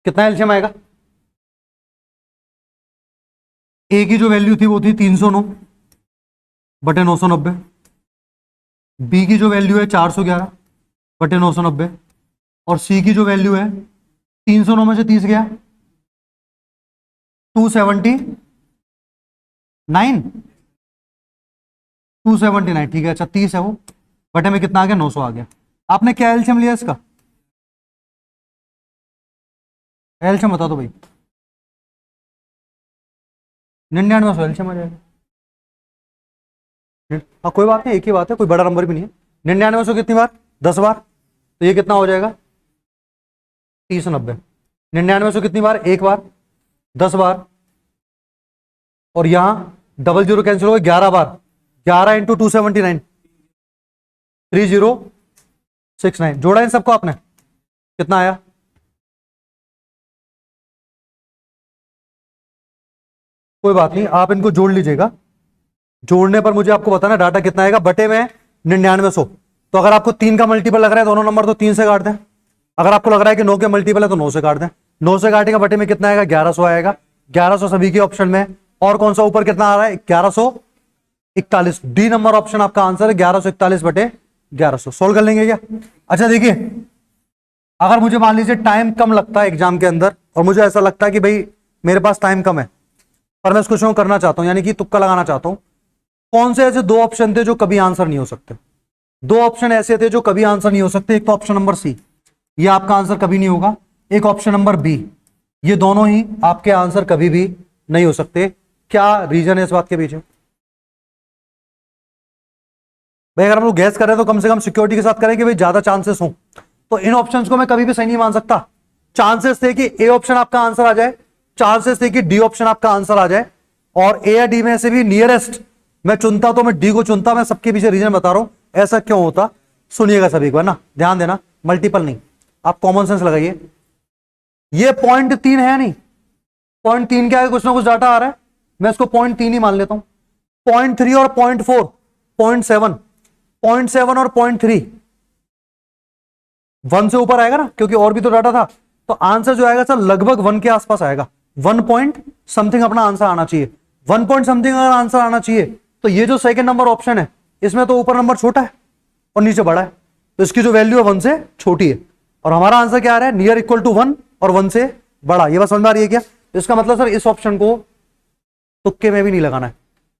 कितना एलसीएम आएगा, ए की जो वैल्यू थी वो थी 309 बटे 990, बी की जो वैल्यू है 411 बटे 990, और सी की जो वैल्यू है 309 में से 30 गया 279, 279, ठीक है। अच्छा 30 है वो, बटे में कितना आ गया, 900 आ गया। आपने क्या एलसीएम लिया इसका, एलसीएम बता दो भाई। 99 एलसीएम आ जाएगा। हाँ कोई बात नहीं, एक ही बात है, कोई बड़ा नंबर भी नहीं है, 99 कितनी बार, 10 बार, तो ये कितना हो जाएगा 3090। 99 कितनी बार, एक बार, 10 बार, और यहां डबल जीरो कैंसिल हो गए 11 बार, 11 इंटू 279, 3069। जोड़ा इन सबको आपने, कितना आया, कोई बात नहीं, आप इनको जोड़ लीजिएगा। जोड़ने पर मुझे आपको बताना डाटा कितना आएगा, बटे में 9900। तो अगर आपको 3 का मल्टीपल लग रहा है दोनों नंबर, तो 3 से काट दें। अगर आपको लग रहा है कि 9 के मल्टीपल है तो 9 से काट दें। 9 से काटेंगे, बटे में कितना आएगा, 1100 आएगा। 1100 सभी के ऑप्शन में। और कौन सा ऊपर कितना आ रहा है, 1141। डी नंबर ऑप्शन आपका आंसर है, 1141 बटे 1100। सोल्व कर लेंगे क्या। अच्छा देखिए, अगर मुझे मान लीजिए टाइम कम लगता है एग्जाम के अंदर, और मुझे ऐसा लगता है कि भाई मेरे पास टाइम कम है, पर मैं इस क्वेश्चन को करना चाहता हूं, यानी कि तुक्का लगाना चाहता हूं, कौन से ऐसे 2 ऑप्शन थे जो कभी आंसर नहीं हो सकते। 2 ऑप्शन ऐसे थे जो कभी आंसर नहीं हो सकते। एक तो ऑप्शन नंबर सी, ये आपका आंसर कभी नहीं होगा। एक ऑप्शन नंबर बी, ये दोनों ही आपके आंसर कभी भी नहीं हो सकते। क्या रीजन है इस बात के पीछे भाई। अगर हम लोग गैस कर रहे हैं तो कम से कम सिक्योरिटी के साथ करें कि भाई ज्यादा चांसेस हो। तो इन ऑप्शंस को मैं कभी भी सही नहीं मान सकता। चांसेस थे कि ए ऑप्शन आपका आंसर आ जाए, चांसेस थे कि डी ऑप्शन आपका आंसर आ जाए, और ए या डी में से भी नियरेस्ट मैं चुनता तो मैं डी को चुनता। मैं सबके पीछे रीजन बता रहा हूं ऐसा क्यों होता। सुनिएगा सभी को, है ना, ध्यान देना, मल्टीपल नहीं, आप कॉमन सेंस लगाइए। ये पॉइंट 3 है नहीं, पॉइंट 3 क्या है, कुछ ना कुछ डाटा आ रहा है, मैं इसको पॉइंट 3 ही मान लेता हूं। पॉइंट 3 और पॉइंट 4, पॉइंट 7, पॉइंट 7 और पॉइंट 3 1 से ऊपर आएगा ना, क्योंकि और भी तो डाटा था। तो आंसर जो आएगा सर लगभग 1 के आसपास आएगा। 1 पॉइंट समथिंग अपना आंसर आना चाहिए। 1 पॉइंट समथिंग अगर आंसर आना चाहिए, तो ये जो सेकंड नंबर ऑप्शन है, इसमें तो ऊपर नंबर छोटा है और नीचे बड़ा है, तो इसकी जो वैल्यू है 1 से छोटी है। और हमारा आंसर क्या आ रहा है, नियर इक्वल टू 1 और 1 से बड़ा। ये बात समझ में आ रही है क्या। तो इसका मतलब सर इस ऑप्शन को तुक्के में भी नहीं लगाना है।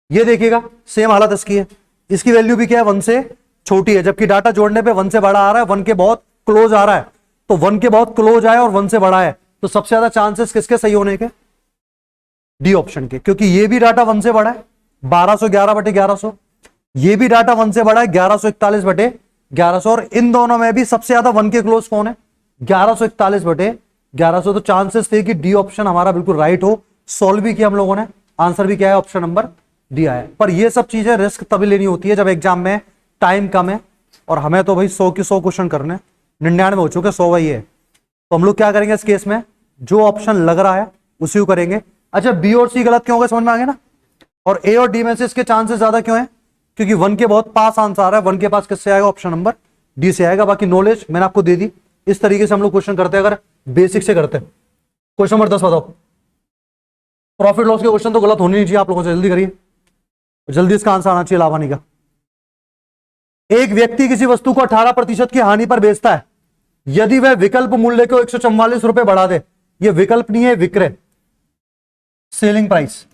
ये देखिएगा सेम हालत इसकी है, इसकी वैल्यू भी क्या है, 1 से छोटी है, जबकि डाटा जोड़ने पे 1 से बड़ा आ रहा है, 1 के बहुत क्लोज आ रहा है। तो 1 के बहुत क्लोज आए और 1 से बड़ा है, तो सबसे ज्यादा चांसेस किसके सही होने के, डी ऑप्शन के, क्योंकि ये भी डाटा 1 से बड़ा है 1211 बटे 1100, ये भी डाटा 1 से बड़ा है 1141 बटे 1100, और इन दोनों में भी सबसे ज्यादा 1 के क्लोज कौन है, 1141 बटे 1100। तो चांसेस थे कि डी ऑप्शन हमारा बिल्कुल राइट हो। सॉल्व भी किया हम लोगों ने, आंसर भी क्या है, ऑप्शन नंबर डी आया। पर ये सब चीजें रिस्क तभी लेनी होती है जब एग्जाम में टाइम कम है, और हमें तो भाई 100 के 100 क्वेश्चन करने, 99 हो चुके, 100 वही है। तो हम लोग क्या करेंगे इस केस में, जो ऑप्शन लग रहा है उसी को करेंगे। अच्छा बी और सी गलत क्यों हो गए, समझ में आ गया ना। और ए और डी में से इसके चांसेस ज्यादा क्यों है, क्योंकि 1 के बहुत पास आंसर आ रहा है। 1 के पास किससे आएगा, ऑप्शन नंबर डी से आएगा। बाकी नॉलेज मैंने आपको दे दी। इस तरीके से हम लोग क्वेश्चन करते हैं, अगर बेसिक से करते हैं। क्वेश्चन नंबर 10 बताओ। प्रॉफिट लॉस के क्वेश्चन तो गलत होने नहीं चाहिए आप लोगों से, जल्दी करिए, जल्दी इसका आंसर आना चाहिए लाभानी का। एक व्यक्ति किसी वस्तु को 18% की हानि पर बेचता है, यदि वह विकल्प मूल्य को 144 रुपए बढ़ा दे, यह विकल्प नहीं है, विक्रय, सेलिंग प्राइस।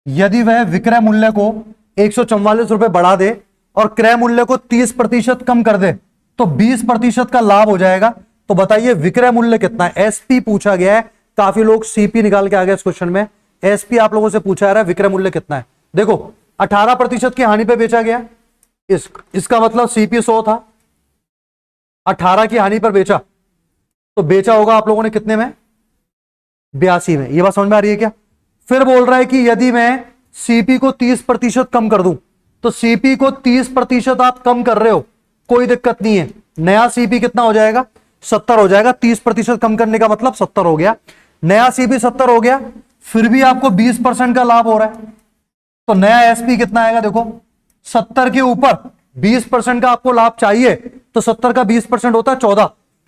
यदि वह विक्रय मूल्य को 144 रुपए बढ़ा दे और क्रय मूल्य को 30% कम कर दे, तो 20% का लाभ हो जाएगा। तो बताइए विक्रय मूल्य कितना है, एसपी पूछा गया है। काफी लोग सीपी निकाल के आ गए इस क्वेश्चन में। एसपी आप लोगों से पूछा जा रहा है विक्रय मूल्य कितना है। देखो 18% की हानि पे बेचा गया, इसका मतलब सीपी 100 था, 18 की हानि पर बेचा, तो बेचा होगा आप लोगों ने कितने में, 82 में। ये बात समझ में आ रही है क्या। फिर बोल रहा है कि यदि मैं सीपी को 30% कम कर दूं, तो सीपी को 30% आप कम कर रहे हो, कोई दिक्कत नहीं है। नया सीपी कितना हो जाएगा, 70 हो जाएगा। 30% कम करने का मतलब 70 हो गया, नया सीपी 70 हो गया। फिर भी आपको 20% का लाभ हो रहा है, तो नया एसपी कितना आएगा, देखो 70 के ऊपर 20% का आपको लाभ चाहिए, तो 70 का 20% होता है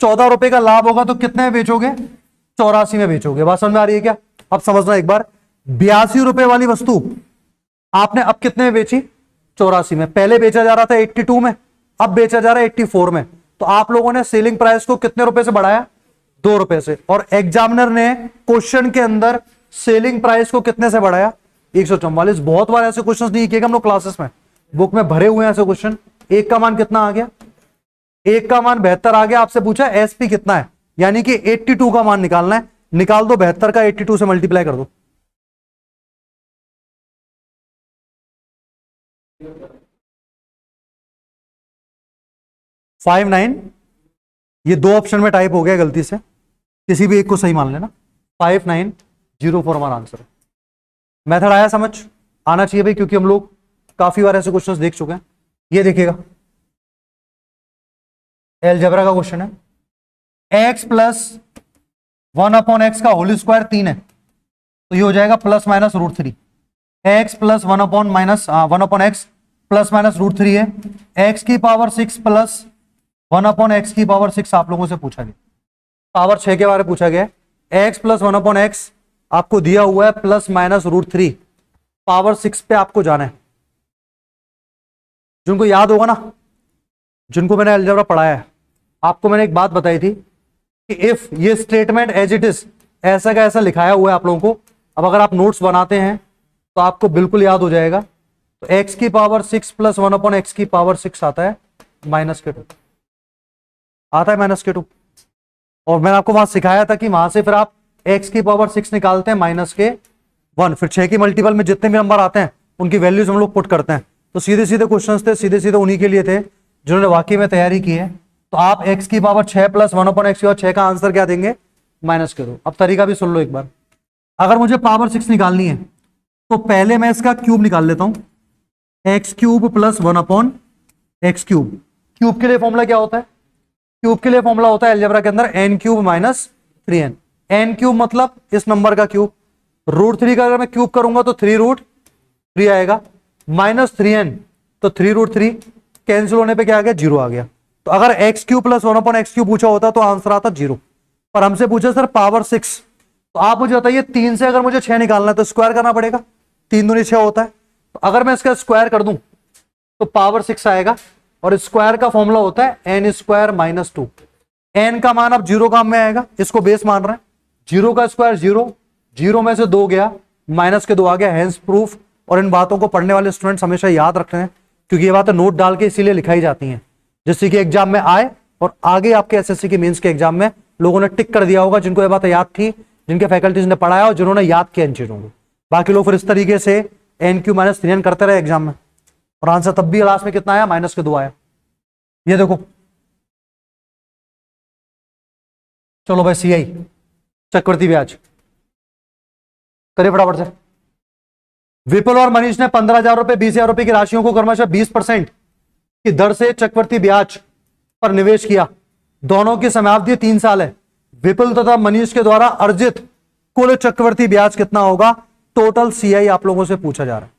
14 रुपए का लाभ होगा, तो कितने में बेचोगे, 84 में बेचोगे। बात समझ में आ रही है क्या। अब समझना एक बार, 82 रुपए वाली वस्तु आपने अब कितने में बेची, 84 में। पहले बेचा जा रहा था 82 में, अब बेचा जा रहा है 84 में। तो आप लोगों ने सेलिंग प्राइस को कितने रुपए से बढ़ाया, 2 रुपए से। और एग्जामिनर ने क्वेश्चन के अंदर सेलिंग प्राइस को कितने से बढ़ाया, 144। बहुत बार ऐसे क्वेश्चंस नहीं किए हम लोग क्लासेस में, बुक में भरे हुए हैं ऐसे क्वेश्चन। एक का मान कितना आ गया, एक का मान 72 आ गया। आपसे पूछा एसपी कितना है, यानी कि 82 का मान निकालना है। निकाल दो, 72 का 82 से मल्टीप्लाई कर दो। 59, ये दो ऑप्शन में टाइप हो गया गलती से, किसी भी एक को सही मान लेना। 5904 हमारा आंसर है। मेथड आया समझ? आना चाहिए भाई, क्योंकि हम लोग काफी बार ऐसे क्वेश्चंस देख चुके हैं। ये देखिएगा, अलजेब्रा का क्वेश्चन है, x प्लस 1/x का होल स्क्वायर 3 है, तो ये हो जाएगा plus minus √3। x plus 1/x plus minus √3 है। x की पावर 6 प्लस 1/x की पावर 6 आप लोगों से पूछा गया, पावर 6 के बारे में पूछा गया। x प्लस 1/x आपको दिया हुआ है प्लस माइनस √3, पावर 6 पे आपको जाना है। जिनको याद होगा ना, जिनको मैंने अलजेब्रा पढ़ाया है, आपको मैंने एक बात बताई थी कि इफ ये स्टेटमेंट एज इट इज ऐसा का ऐसा लिखाया हुआ है आप लोगों को, अब अगर आप नोट्स बनाते हैं तो आपको बिल्कुल याद हो जाएगा। तो x की पावर 6 प्लस 1/x की पावर 6 आता है -2, आता है -2। और मैंने आपको वहां सिखाया था कि वहां से फिर आप x की पावर 6 निकालते हैं -1, फिर 6 की मल्टीपल में जितने भी नंबर आते हैं उनकी वैल्यूज हम लोग पुट करते हैं। तो सीधे सीधे क्वेश्चंस थे, सीधे सीधे उन्हीं के लिए थे जिन्होंने वाकई में तैयारी की है। तो आप x की पावर 6 प्लस 1/x के बाद 6 का आंसर क्या देंगे? -2। अब तरीका भी सुन लो एक बार। अगर मुझे पावर 6 निकालनी है तो पहले मैं इसका क्यूब निकाल लेता हूं, x³ प्लस 1/x³। क्यूब के लिए फॉर्मूला क्या होता है? क्यूब के लिए फॉर्मूला होता है अलजेब्रा के अंदर n³ माइनस 3n। n³ मतलब इस नंबर का क्यूब। √3 का अगर मैं क्यूब करूंगा तो 3√3 आएगा, -3n तो 3√3 कैंसिल होने पे क्या आ गया? 0 आ गया। तो अगर x³ प्लस 1/x³ पूछा होता तो आंसर आता 0, पर हमसे पूछा सर पावर 6। तो आप मुझे बताइए 3 से अगर मुझे 6 निकालना है तो स्क्वायर करना पड़ेगा, 3 दूनी 6 होता है। तो अगर मैं इसका स्क्वायर कर दूं तो पावर 6 आएगा, और स्क्वायर का फॉर्मूला होता है n² - 2। n का मान अब 0 काम में आएगा, इसको बेस मान रहे हैं। 0 का स्क्वायर 0, 0 में से 2 गया, माइनस के 2 आ गया, हेंस प्रूफ। और इन बातों को पढ़ने वाले स्टूडेंट्स हमेशा याद रखते हैं, क्योंकि ये बातें नोट डाल के इसीलिए लिखाई जाती हैं, जिससे कि एग्जाम में आए और आगे आपके एसएससी के मेंस के एग्जाम में लोगों ने टिक कर दिया होगा, जिनको ये बातें याद थी, जिनके फैकल्टीज ने पढ़ाया और जिन्होंने याद किया इन चीजों को। बाकी लोग फिर इस तरीके से n³ - 3n करते रहे एग्जाम में, और आंसर तब भी लास्ट में कितना आया? -2 आया। ये देखो, चलो भाई CI चक्रवर्ती ब्याज करिए फटाफट से। विपुल और मनीष ने 15,000 रुपए 20,000 रुपए की राशियों को क्रमशः 20% की दर से चक्रवर्ती ब्याज पर निवेश किया। दोनों की समयावधि 3 साल है। विपुल तथा मनीष के द्वारा अर्जित कुल चक्रवर्ती ब्याज कितना होगा? टोटल CI आप लोगों से पूछा जा रहा है।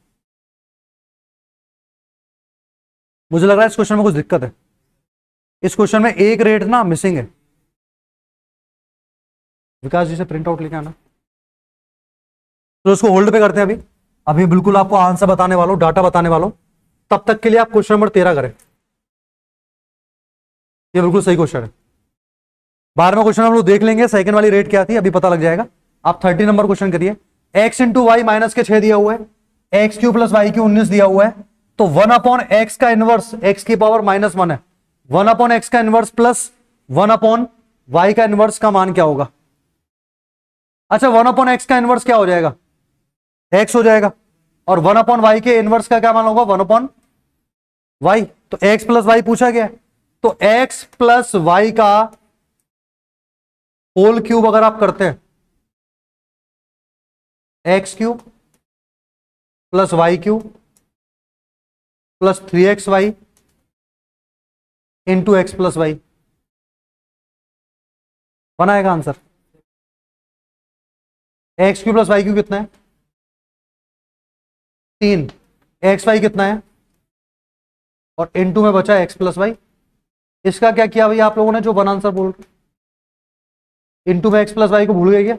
मुझे लग रहा है इस क्वेश्चन में कुछ दिक्कत है। इस क्वेश्चन में एक रेट ना मिसिंग है। विकास जी से प्रिंट आउट लेके आना। तो इसको होल्ड पे करते हैं अभी। अभी बिल्कुल आपको आंसर बताने वाला हूं, डाटा बताने वाला हूं। तब तक के लिए आप क्वेश्चन नंबर 13 करें। ये बिल्कुल सही क्वेश्चन है। 12वां क्वेश्चन हम लोग देख लेंगे, सेकंड वाली रेट क्या थी अभी पता लग जाएगा। आप 30 नंबर क्वेश्चन करिए। x × y माइनस के 6 दिया हुआ है, x³ प्लस y³ 19 दिया हुआ है। तो 1/x का इनवर्स x की पावर -1 है, 1/x का इनवर्स प्लस 1/y का इनवर्स का मान क्या होगा? अच्छा, 1/x का इनवर्स क्या हो जाएगा? x हो जाएगा, और 1/y के इनवर्स का क्या मान होगा? 1/y। तो x प्लस y पूछा गया, तो x प्लस y का होल क्यूब अगर आप करते हैं, x³ plus y³ plus 3xy into x plus y, बनाएगा आंसर। x³ प्लस y³ कितना है? 3। xy कितना है? और इंटू में बचा x प्लस y। इसका क्या किया भाई आप लोगों ने, जो वन आंसर बोल रहे? इंटू में x प्लस y को भूल गए क्या?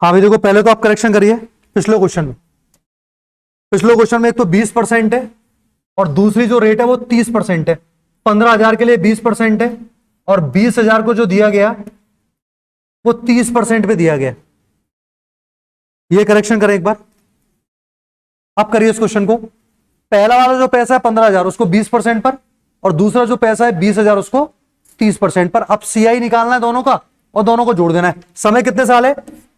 हाँ भाई देखो, पहले तो आप करेक्शन करिए पिछले क्वेश्चन में। पिछले क्वेश्चन में एक तो 20% है, और दूसरी जो रेट है वो 30% है। 15,000 के लिए 20% है, और 20,000 को जो दिया गया वो 30% पे दिया गया। ये करेक्शन करें एक बार। आप करिए इस क्वेश्चन को। पहला वाला जो पैसा है 15,000 उसको 20% पर, और दूसरा जो पैसा है 20,000 उसको 30% पर। अब CI निकालना है दोनों का, और दोनों को जोड़ देना है। समय कितने साल है?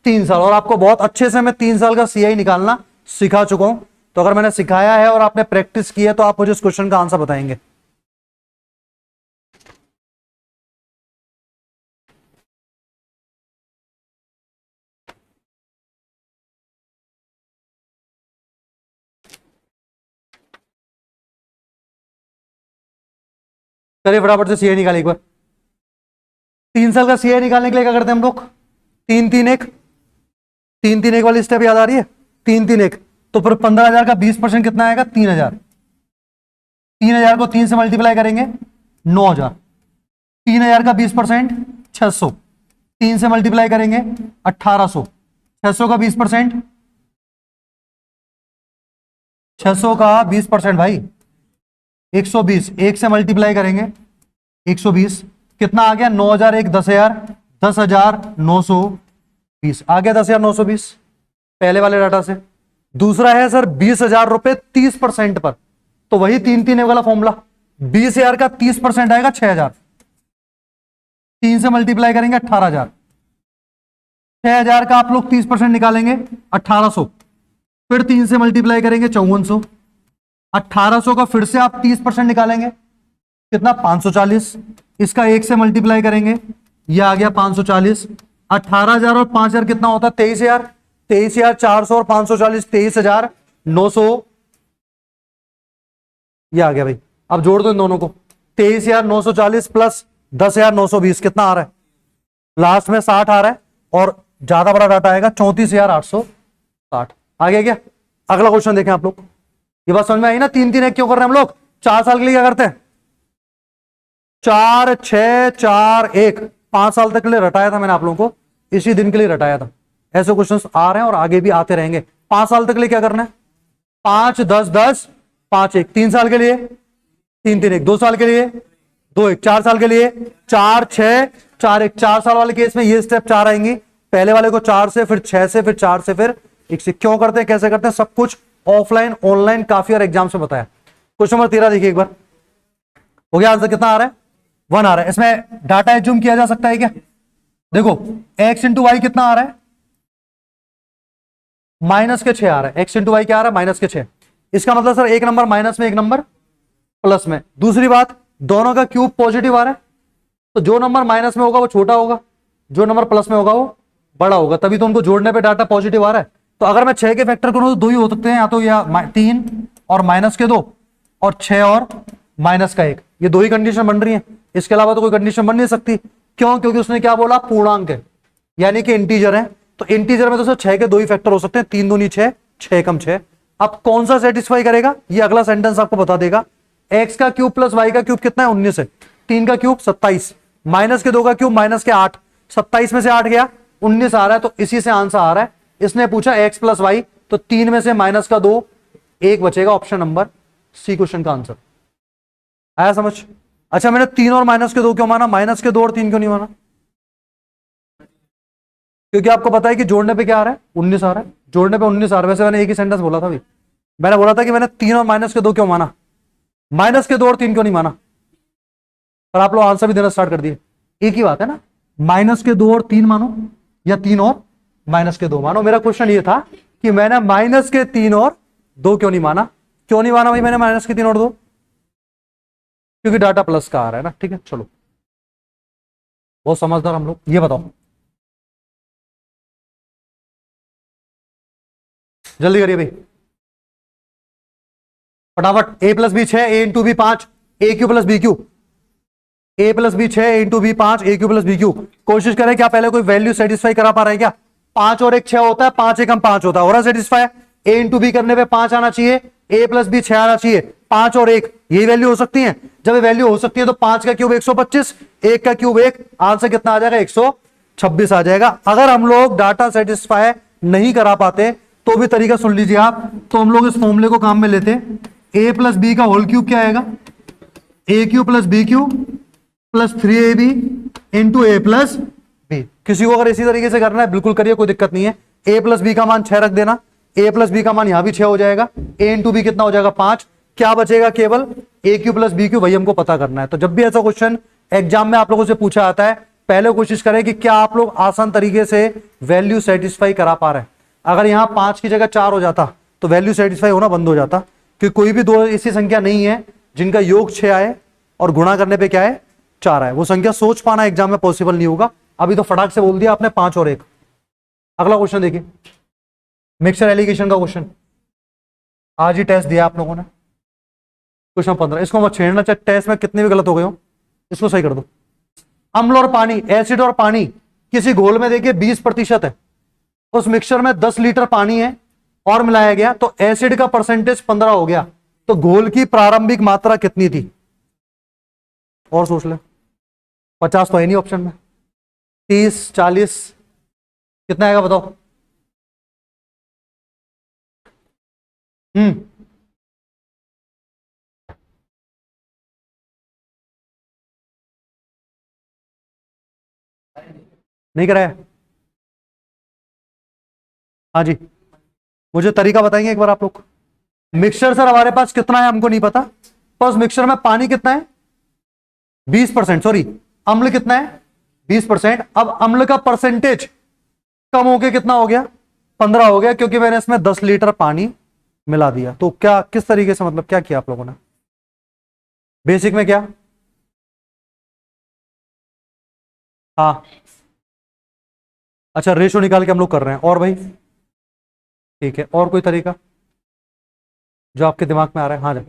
3 साल। और आपको बहुत अच्छे से मैं 3 साल का CI निकालना सिखा चुका हूं। तो अगर मैंने सिखाया है और आपने प्रैक्टिस की है तो आप मुझे इस क्वेश्चन का आंसर बताएंगे। चलिए फटाफट से सीए निकालिए एक बार। 3 साल का सीए निकालने के लिए क्या करते हैं हम लोग? 3-3-1, 3-3-1 वाली स्टेप याद आ रही है? 3-3-1, तो फिर 15,000 का 20% कितना आएगा? 3,000। 3,000 को 3 से मल्टीप्लाई करेंगे 9,000। 3,000 का 20% 600। 3 से मल्टीप्लाई करेंगे 1,800। 600 का 20%, 600 का 20% भाई 120। 1 से मल्टीप्लाई करेंगे 120, कितना आ गया? 9,000 1 10,000, 10,920 आ गया। 10,920 पहले वाले डाटा से। दूसरा है सर 20,000 रुपए 30% पर, तो वही 3-3 वाला फॉर्मूला। 20,000 का 30% आएगा 6,000। 3 से मल्टीप्लाई करेंगे 18,000। 6,000 का आप लोग 30% निकालेंगे 1,800, फिर 3 से मल्टीप्लाई करेंगे 5,400। 1,800 का फिर से आप 30% निकालेंगे, कितना? 540। इसका 1 से मल्टीप्लाई करेंगे, यह आ गया 540। 18,000 और 5,000 कितना होता है? 23,000। 23,400 और 540 23,900। यह आ गया भाई। अब जोड़ दो इन दोनों को। 23,940 प्लस 10,920 कितना आ रहा है? लास्ट में 60 आ रहा है और ज्यादा बड़ा डाटा आएगा 34,860। आ गया क्या? अगला क्वेश्चन देखें आप लोग। ये बात समझ में आई ना? 3-3-1 क्यों कर रहे हैं हम लोग? 4 साल के लिए क्या करते हैं? 4 6 4 1, 5 साल तक के लिए रटाया था मैंने आप लोगों को, इसी दिन के लिए रटाया था। ऐसे क्वेश्चंस आ रहे हैं और आगे भी आते रहेंगे। 5 साल तक के लिए क्या करना है? 5 10 10 5 1। 3 साल के लिए 3-3-1। 2 साल के लिए 2-1। 4 साल के लिए 4 6 4 1। 4 साल वाले केस में ये स्टेप 4 आएंगी। पहले वाले को 4 से, फिर 6 से, फिर 4 से, फिर 1 से। क्यों करते हैं, कैसे करते हैं, सब कुछ ऑफलाइन ऑनलाइन काफी और एग्जाम से बताया। क्वेश्चन नंबर 13 देखिए एक बार। हो गया आंसर? कितना आ रहा है? 1 आ रहा है। इसमें डाटा एज्यूम किया जा सकता है क्या? देखो x इंटू वाई कितना आ रहा है? -6 आ रहा है। x इंटू वाई क्या आ रहा है? -6। इसका मतलब सर एक नंबर माइनस में, एक नंबर प्लस में। दूसरी बात, दोनों का क्यूब पॉजिटिव आ रहा है, तो जो नंबर माइनस में होगा वो छोटा होगा, जो नंबर प्लस में होगा वो बड़ा होगा, तभी तो उनको जोड़ने पे डाटा पॉजिटिव आ रहा है। तो अगर मैं 6 के फैक्टर करूं तो 2 ही हो सकते हैं, या तो या 3 और -2 और 6 और -1। ये 2 ही कंडीशन बन रही है, इसके अलावा तो कोई कंडीशन बन नहीं सकती। क्यों? क्योंकि उसने क्या बोला? पूर्णांक है, यानी कि इंटीजर है। तो इंटीजर में तो सर 6 के 2 ही फैक्टर हो सकते हैं, 3 दूनी 6, 6 कम 6। अब कौन सा सेटिस्फाई करेगा, ये अगला सेंटेंस आपको बता देगा। x का क्यूब प्लस y का क्यूब कितना है? 19 है। 3 का क्यूब 27, -2 का क्यूब -8, 27 में से 8 गया 19 आ रहा है, तो इसी से आंसर आ रहा है। इसने पूछा x प्लस वाई, तो 3 में से -2 1 बचेगा। ऑप्शन नंबर सी क्वेश्चन का आंसर। आया समझ? अच्छा, मैंने 3 और -2 क्यों माना? -2 और 3 क्यों नहीं माना? क्योंकि आपको पता है कि जोड़ने पे क्या आ रहा है? 19 आ रहा है। जोड़ने पे 19 आ रहा है। वैसे मैंने एक ही सेंटेंस बोला था भाई, मैंने बोला था कि मैंने 3 और -2 क्यों माना, -2 और 3 क्यों नहीं माना, पर आप लोग आंसर भी देना स्टार्ट कर दिए। एक ही बात है ना, -2 और 3 मानो या 3 और -2 मानो। मेरा क्वेश्चन ये था कि मैंने -3 और 2 क्यों नहीं माना। क्यों नहीं माना भाई मैंने -3 और 2? क्योंकि डाटा प्लस का आ रहा है ना। ठीक है, चलो, बहुत समझदार हम लोग। ये बताओ जल्दी करिए भाई फटाफट। a plus B 6, a into B 5, A Q plus B Q. a plus B 6, into B 5, A Q plus B Q. कोशिश करें क्या पहले कोई वैल्यू सेटिस्फाई करा पा रहे हैं क्या? 5 और 1 6 होता है, 5 1 5 होता है। हो रहा सेटिस्फाई? a इंटू बी करने पे 5 आना चाहिए, a प्लस बी 6 आना चाहिए। 5 और 1 ये वैल्यू हो सकती है। जब ये वैल्यू हो सकती है तो 5 का क्यूब 125, 1 का क्यूब 1, आंसर कितना आ जाएगा? 126 आ जाएगा। अगर हम लोग डाटा सेटिस्फाई नहीं करा पाते तो भी तरीका सुन लीजिए आप। तो हम लोग इस फॉर्मूले को काम में लेते, a प्लस बी का होल क्यूब क्या आएगा? A Q plus B cube plus 3ab into A plus B. किसी को अगर इसी तरीके से करना है बिल्कुल करिए, कोई दिक्कत नहीं है। a प्लस बी का मान 6 रख देना, a प्लस बी का मान यहां भी 6 हो जाएगा। a इंटू बी कितना हो जाएगा? 5। क्या बचेगा? केवल ए क्यू प्लस बी क्यू, वही हमको पता करना है। तो जब भी ऐसा क्वेश्चन एग्जाम में आप लोगों से पूछा आता है, पहले कोशिश करें कि क्या आप लोग आसान तरीके से वैल्यू सेटिस्फाई करा पा रहे हैं। अगर यहां 5 की जगह 4 हो जाता तो वैल्यू सेटिस्फाई होना बंद हो जाता, क्योंकि कोई भी दो ऐसी संख्या नहीं है जिनका योग 6 आए और गुणा करने पे क्या है 4 आए। वो संख्या सोच पाना एग्जाम में पॉसिबल नहीं होगा। अभी तो फटाक से बोल दिया आपने 5 और 1। अगला क्वेश्चन देखिए, मिक्सचर एलिगेशन का क्वेश्चन, आज ही टेस्ट दिया आप लोगों ने, क्वेश्चन 15। इसको मत छेड़ना, चाहे टेस्ट में कितने भी गलत हो गए हो, इसको सही कर दो। अम्ल और पानी, एसिड और पानी किसी घोल में देखिए 20% है, उस मिक्सचर में 10 लीटर पानी है और मिलाया गया तो एसिड का परसेंटेज 15 हो गया, तो घोल की प्रारंभिक मात्रा कितनी थी? और सोच ले, 50 तो है नहीं ऑप्शन में, 30, 40, कितना आएगा बताओ? नहीं कराया? हाँ जी, मुझे तरीका बताएंगे एक बार आप लोग। मिक्सचर सर हमारे पास कितना है हमको नहीं पता, पर उस मिक्सचर में पानी कितना है 20%, सॉरी अम्ल कितना है 20%। अब अम्ल का परसेंटेज कम होके कितना हो गया 15 हो गया, क्योंकि मैंने इसमें 10 लीटर पानी मिला दिया। तो क्या किस तरीके से, मतलब क्या किया आप लोगों ने बेसिक में? क्या हाँ, अच्छा रेशो निकाल के हम लोग कर रहे हैं। और भाई ठीक है, और कोई तरीका जो आपके दिमाग में आ रहा है? हाँ जी,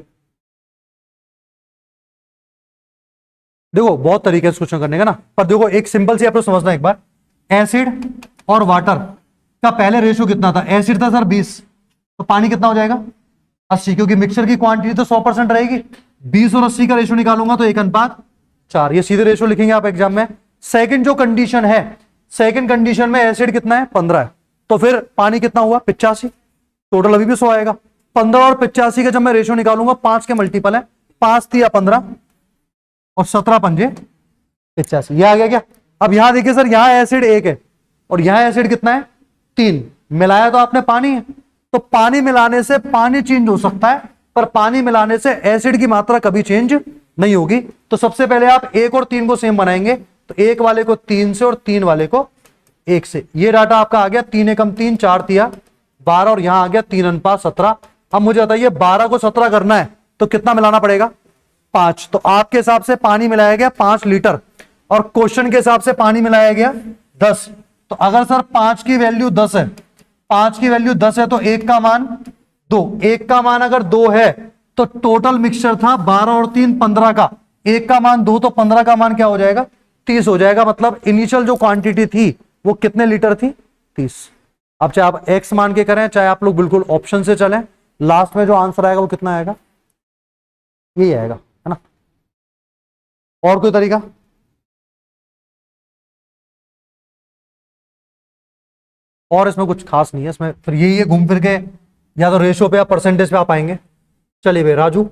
देखो बहुत तरीके से क्वेश्चन करने का ना, पर देखो एक सिंपल सी आप लोग समझना एक बार। एसिड और वाटर का पहले रेशो कितना था? एसिड था सर 20, तो पानी कितना हो जाएगा 80, क्योंकि मिक्सचर की क्वांटिटी तो 100% रहेगी। 20 और 80 का रेशो निकालूंगा तो 1:4, ये सीधे रेशो लिखेंगे आप एग्जाम में। सेकंड जो कंडीशन है, सेकंड कंडीशन में एसिड कितना है 15 है, तो फिर पानी कितना हुआ 85, टोटल अभी भी 100 आएगा। 15 और 85 का जब मैं रेशो निकालूंगा 5 के मल्टीपल है, 5 3 15 और 17 पंजे 85, ये आ गया क्या? अब यहां देखिए सर, यहां एसिड 1 है और यहां एसिड कितना है 3, मिलाया तो आपने पानी है, तो पानी मिलाने से पानी चेंज हो सकता है, पर पानी मिलाने से एसिड की मात्रा कभी चेंज नहीं होगी। तो सबसे पहले आप 1 और 3 को सेम बनाएंगे, तो 1 वाले को 3 से और 3 वाले को 1 से। ये डाटा आपका आ गया 3 एकम 3, 4 तिया 12 और यहां आ गया 3 अनुपात 17। अब मुझे बताइए 12 को 17 करना है तो कितना मिलाना पड़ेगा 5। तो आपके हिसाब से पानी मिलाया गया 5 लीटर और क्वेश्चन के हिसाब से पानी मिलाया गया 10। तो अगर सर 5 की वैल्यू 10 है, 5 की वैल्यू 10 है तो 1 का मान 2, 1 का मान अगर 2 है तो टोटल मिक्सचर था 12 और 3 15 का, 1 का मान 2 तो 15 का मान क्या हो जाएगा 30 हो जाएगा। मतलब इनिशियल जो क्वांटिटी थी वो कितने लीटर थी 30। अब चाहे आप एक्स मान के करें, चाहे आप लोग बिल्कुल ऑप्शन से चलें, लास्ट में जो आंसर आएगा वो कितना आएगा, यही आएगा, है ना? और कोई तरीका? और इसमें कुछ खास नहीं है, इसमें फिर यही है, घूम फिर के या तो रेशो पे या परसेंटेज पे आप आएंगे। चलिए भाई, राजू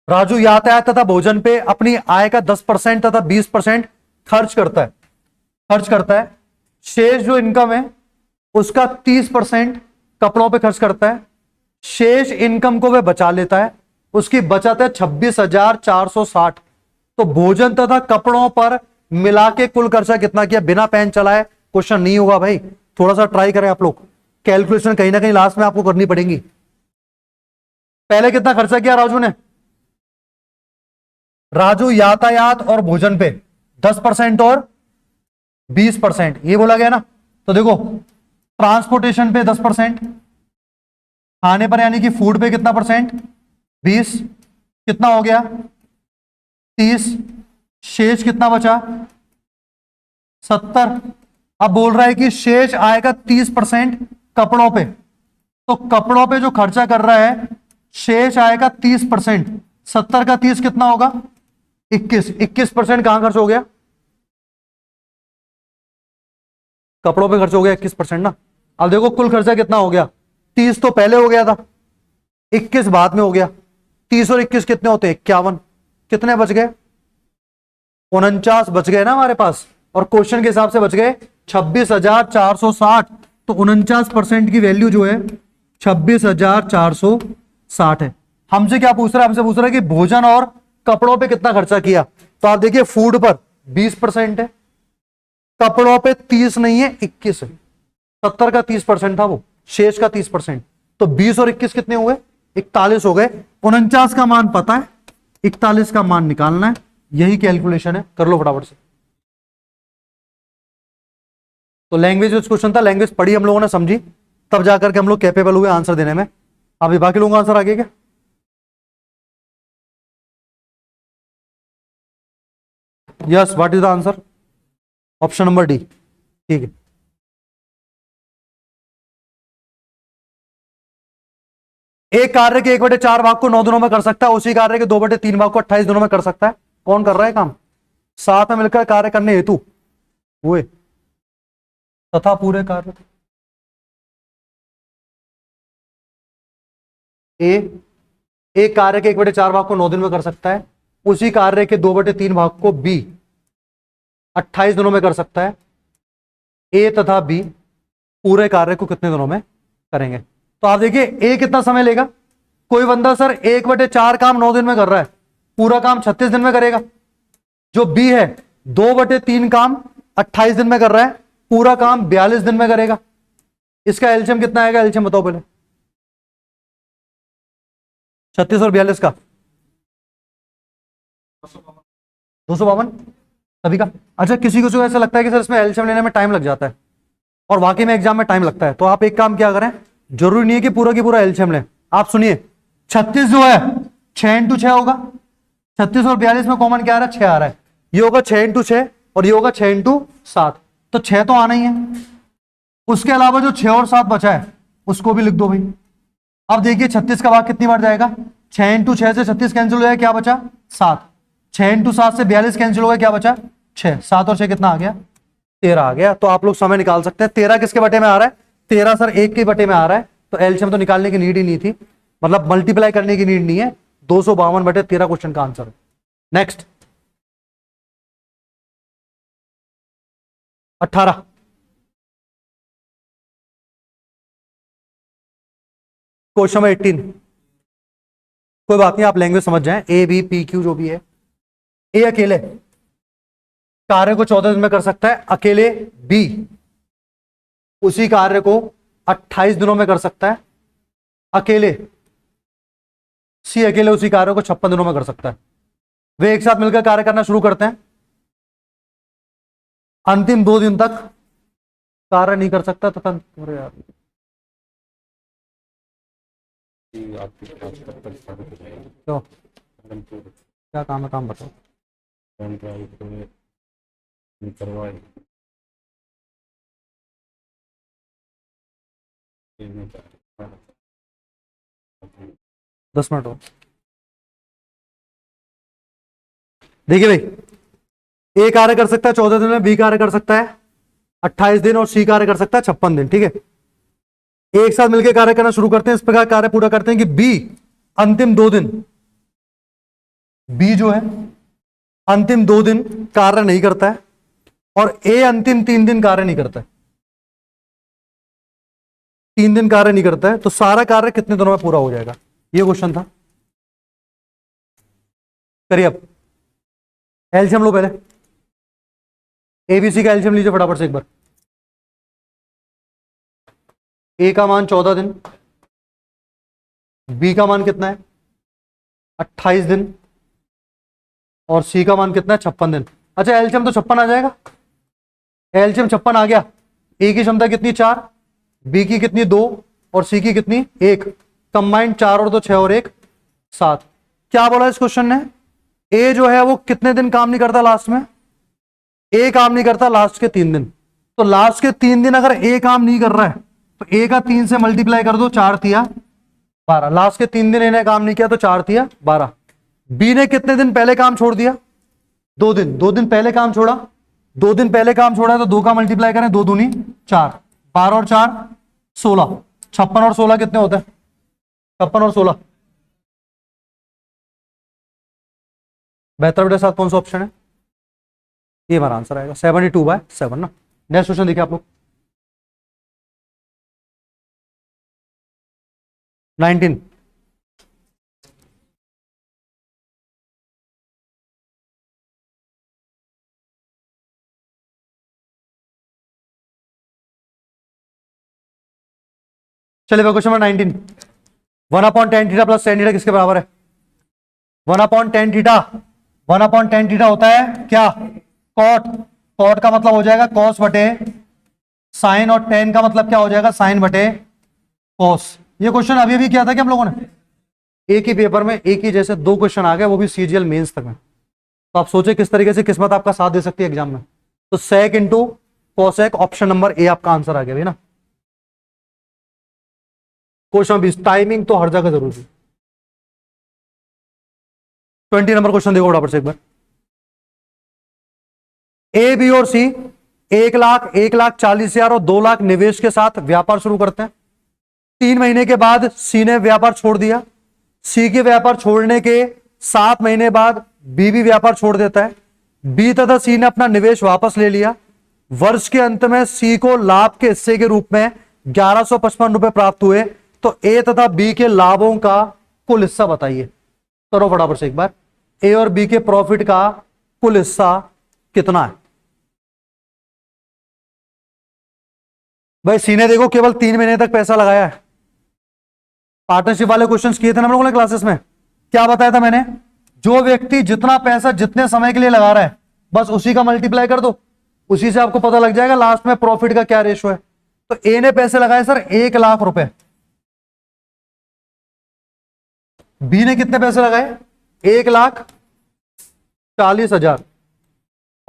राजू यातायात तथा भोजन पे अपनी आय का 10% तथा 20% खर्च करता है। शेष जो इनकम है उसका 30% कपड़ों पे खर्च करता है। शेष इनकम को वह बचा लेता है, उसकी बचत है 26,460। तो भोजन तथा कपड़ों पर मिला के कुल खर्चा कितना किया? बिना पेन चलाए क्वेश्चन नहीं होगा भाई, थोड़ा सा ट्राई करें आप लोग, कैलकुलेशन कहीं ना कहीं लास्ट में आपको करनी पड़ेगी। पहले कितना खर्चा किया राजू ने? राजू यातायात और भोजन पे 10% और 20%, ये बोला गया ना। तो देखो ट्रांसपोर्टेशन पे 10%, खाने पर यानी कि फूड पे कितना परसेंट 20, कितना हो गया 30, शेष कितना बचा 70। अब बोल रहा है कि शेष आएगा 30% कपड़ों पे, तो कपड़ों पे जो खर्चा कर रहा है शेष आएगा 30%, 70 का 30 कितना होगा 21, 21% कहां खर्च हो गया? कपड़ों पे खर्च हो गया 21% ना। अब देखो कुल खर्चा कितना हो गया, 30 तो पहले हो गया था, 21 बाद में हो गया। 30 और 21 कितने होते हैं 51, कितने बच गए 49 बच गए ना हमारे पास, और क्वेश्चन के हिसाब से बच गए 26,460। तो 49% की वैल्यू जो है 26,460 है। हमसे क्या पूछ रहा है? हमसे पूछ रहा है कि भोजन और कपड़ों पे कितना खर्चा किया। तो आप देखिए फूड पर 20% है, कपड़ों पे 30 नहीं है 21 है, 70 का 30% था वो, शेष का 30%। तो 20 और 21 कितने हुए? 41 हो गए। 49 का मान पता है, 41 का मान निकालना है, यही कैलकुलेशन है, कर लो फटाफट से। तो लैंग्वेज क्वेश्चन था, लैंग्वेज पढ़ी हम लोगों ने, समझी, तब जाकर के हम लोग कैपेबल हुए आंसर देने में। अभी बाकी लोगों का आंसर आ गया क्या? Yes, what is the answer? Option number D, ठीक है। एक कार्य के 1/4 भाग को 9 दिनों में कर सकता है, उसी कार्य के 2/3 भाग को 28 दिनों में कर सकता है। कौन कर रहा है काम? साथ में मिलकर कार्य करने हेतु हुए तथा पूरे कार्य। ए, एक कार्य के 1/4 भाग को 9 दिन में कर सकता है, उसी कार्य के 2/3 भाग को बी 28 दिनों में कर सकता है। ए तथा बी पूरे कार्य को कितने दिनों में करेंगे? तो आप देखिए ए कितना समय लेगा। कोई बंदा सर 1/4 काम 9 दिन में कर रहा है, पूरा काम 36 दिन में करेगा। जो बी है 2/3 काम 28 दिन में कर रहा है, पूरा काम 42 दिन में करेगा। इसका एलसीएम कितना आएगा? एलसीएम बताओ पहले। 36 और 42 का 252 सभी का। अच्छा, किसी को ऐसा लगता है कि सर इसमें एलसीएम लेने में टाइम लग जाता है, और वाकई में एग्जाम में टाइम लगता है, तो आप एक काम क्या करें, जरूरी नहीं है कि पूरा की पूरा एलसीएम लें। आप सुनिए, 36 जो है 6 × 6 होगा, 36 और 42 में कॉमन क्या आ रहा है? 6 आ रहा है। ये होगा 6 × 6 और ये होगा 6 × 7, तो 6 तो आना ही है। उसके अलावा जो 6 और 7 बचा है उसको भी लिख दो भाई। अब देखिए 36 का भाग कितनी बार जाएगा? 6 × 6 से 36 कैंसिल हो जाएगा, क्या बचा? 7। 6 × 7 से 42 कैंसिल हो गया, क्या बचा? 6। 7 और 6 कितना आ गया? 13 आ गया। तो आप लोग समय निकाल सकते हैं। 13 किसके बटे में आ रहा है? 13 सर 1 के बटे में आ रहा है, तो एलसीएम तो निकालने की नीड ही नहीं थी, मतलब मल्टीप्लाई करने की नीड नहीं है। 252/13 क्वेश्चन का आंसर। नेक्स्ट 18। Question number 18। कोई बात नहीं, आप लैंग्वेज समझ जाएं, ए बी पी क्यू जो भी है। ए अकेले कार्य को 14 दिन में कर सकता है, अकेले बी उसी कार्य को 28 दिनों में कर सकता है, अकेले सी अकेले उसी कार्य को 56 दिनों में कर सकता है। वे एक साथ मिलकर कार्य करना शुरू करते हैं, अंतिम 2 दिन तक कार्य नहीं कर सकता तथा अरे यार तो क्या काम है, काम बताओ। 10 मिनट हो। देखिए भाई, ए कार्य कर सकता है 14 दिन में, बी कार्य कर सकता है 28 दिन और सी कार्य कर सकता है 56 दिन। ठीक है, एक साथ मिलकर कार्य करना शुरू करते हैं, इस प्रकार कार्य पूरा करते हैं कि बी अंतिम 2 दिन, बी जो है अंतिम 2 दिन कार्य नहीं करता है और ए अंतिम 3 दिन कार्य नहीं करता है, 3 दिन कार्य नहीं करता है, तो सारा कार्य कितने दिनों में पूरा हो जाएगा? ये क्वेश्चन था। करिए अब एलसीएम लो पहले, एबीसी का एलसीएम लीजिए फटाफट से एक बार। ए का मान 14 दिन, बी का मान कितना है? 28 दिन, और सी का मान कितना है? 56 दिन। अच्छा, एलसीएम तो 56 आ जाएगा। एलसीएम 56 आ गया। ए की क्षमता कितनी? 4, बी की कितनी? 2, और सी की कितनी? 1। कंबाइंड 4 और 2 6 और 1 7। क्या बोला इस क्वेश्चन ने? ए जो है वो कितने दिन काम नहीं करता लास्ट में? ए काम नहीं करता लास्ट के 3 दिन। तो लास्ट के 3 दिन अगर ए काम नहीं कर रहा है तो ए का 3 से मल्टीप्लाई कर दो, 4 तिया 12। लास्ट के 3 दिन इन्हें काम नहीं किया तो 4 तिया 12। बी ने कितने दिन पहले काम छोड़ दिया? 2 दिन। 2 दिन पहले काम छोड़ा, 2 दिन पहले काम छोड़ा, तो 2 का मल्टीप्लाई करें, 2 दूनी 4, 12 और 4 16, 56 और 16 कितने होते हैं? 56 और 16 72/7 कौन सा ऑप्शन है? ये हमारा आंसर आएगा 72/7 ना। नेक्स्ट क्वेश्चन देखिए आप लोग, 19। चलिए question number 19, 1/tan theta plus tan theta किसके बराबर है? 1/tan थीटा, 1/tan थीटा होता है क्या? कॉट। कॉट का मतलब हो जाएगा कॉस बटे साइन, और टेन का मतलब क्या हो जाएगा? साइन बटे कॉस। ये क्वेश्चन अभी अभी किया था क्या हम लोगों ने? एक ही पेपर में एक ही जैसे दो क्वेश्चन आ गए, वो भी सीजीएल मेंस तक में। तो आप सोचे किस तरीके से किस्मत आपका साथ दे सकती है एग्जाम में। तो sec into cosec, option number A आपका आंसर आ गया भाई ना। क्वेश्चन 20, टाइमिंग तो हर जगह जरूरी है। 20 नंबर क्वेश्चन देखो बराबर से एक बार। ए, बी और सी 1,00,000, 1,40,000 और 2,00,000 निवेश के साथ व्यापार शुरू करते हैं। 3 महीने के बाद सी ने व्यापार छोड़ दिया। सी के व्यापार छोड़ने के 7 महीने बाद बी भी व्यापार छोड़ देता है। बी तथा सी ने अपना निवेश वापस ले लिया। वर्ष के अंत में सी को लाभ के हिस्से के रूप में 1,155 रुपए प्राप्त हुए। तो ए तथा बी के लाभों का कुल हिस्सा बताइए। करो फटाफट से एक बार। ए और बी के प्रॉफिट का कुल हिस्सा कितना है? भाई सी ने देखो केवल 3 महीने तक पैसा लगाया है। पार्टनरशिप वाले क्वेश्चंस किए थे ना हम लोगों ने क्लासेस में। क्या बताया था मैंने? जो व्यक्ति जितना पैसा जितने समय के लिए लगा रहा है, बस उसी का मल्टीप्लाई कर दो, उसी से आपको पता लग जाएगा लास्ट में प्रॉफिट का क्या रेशो है। तो ए ने पैसे लगाए सर 1,00,000 रुपए। बी ने कितने पैसे लगाए? 1,40,000।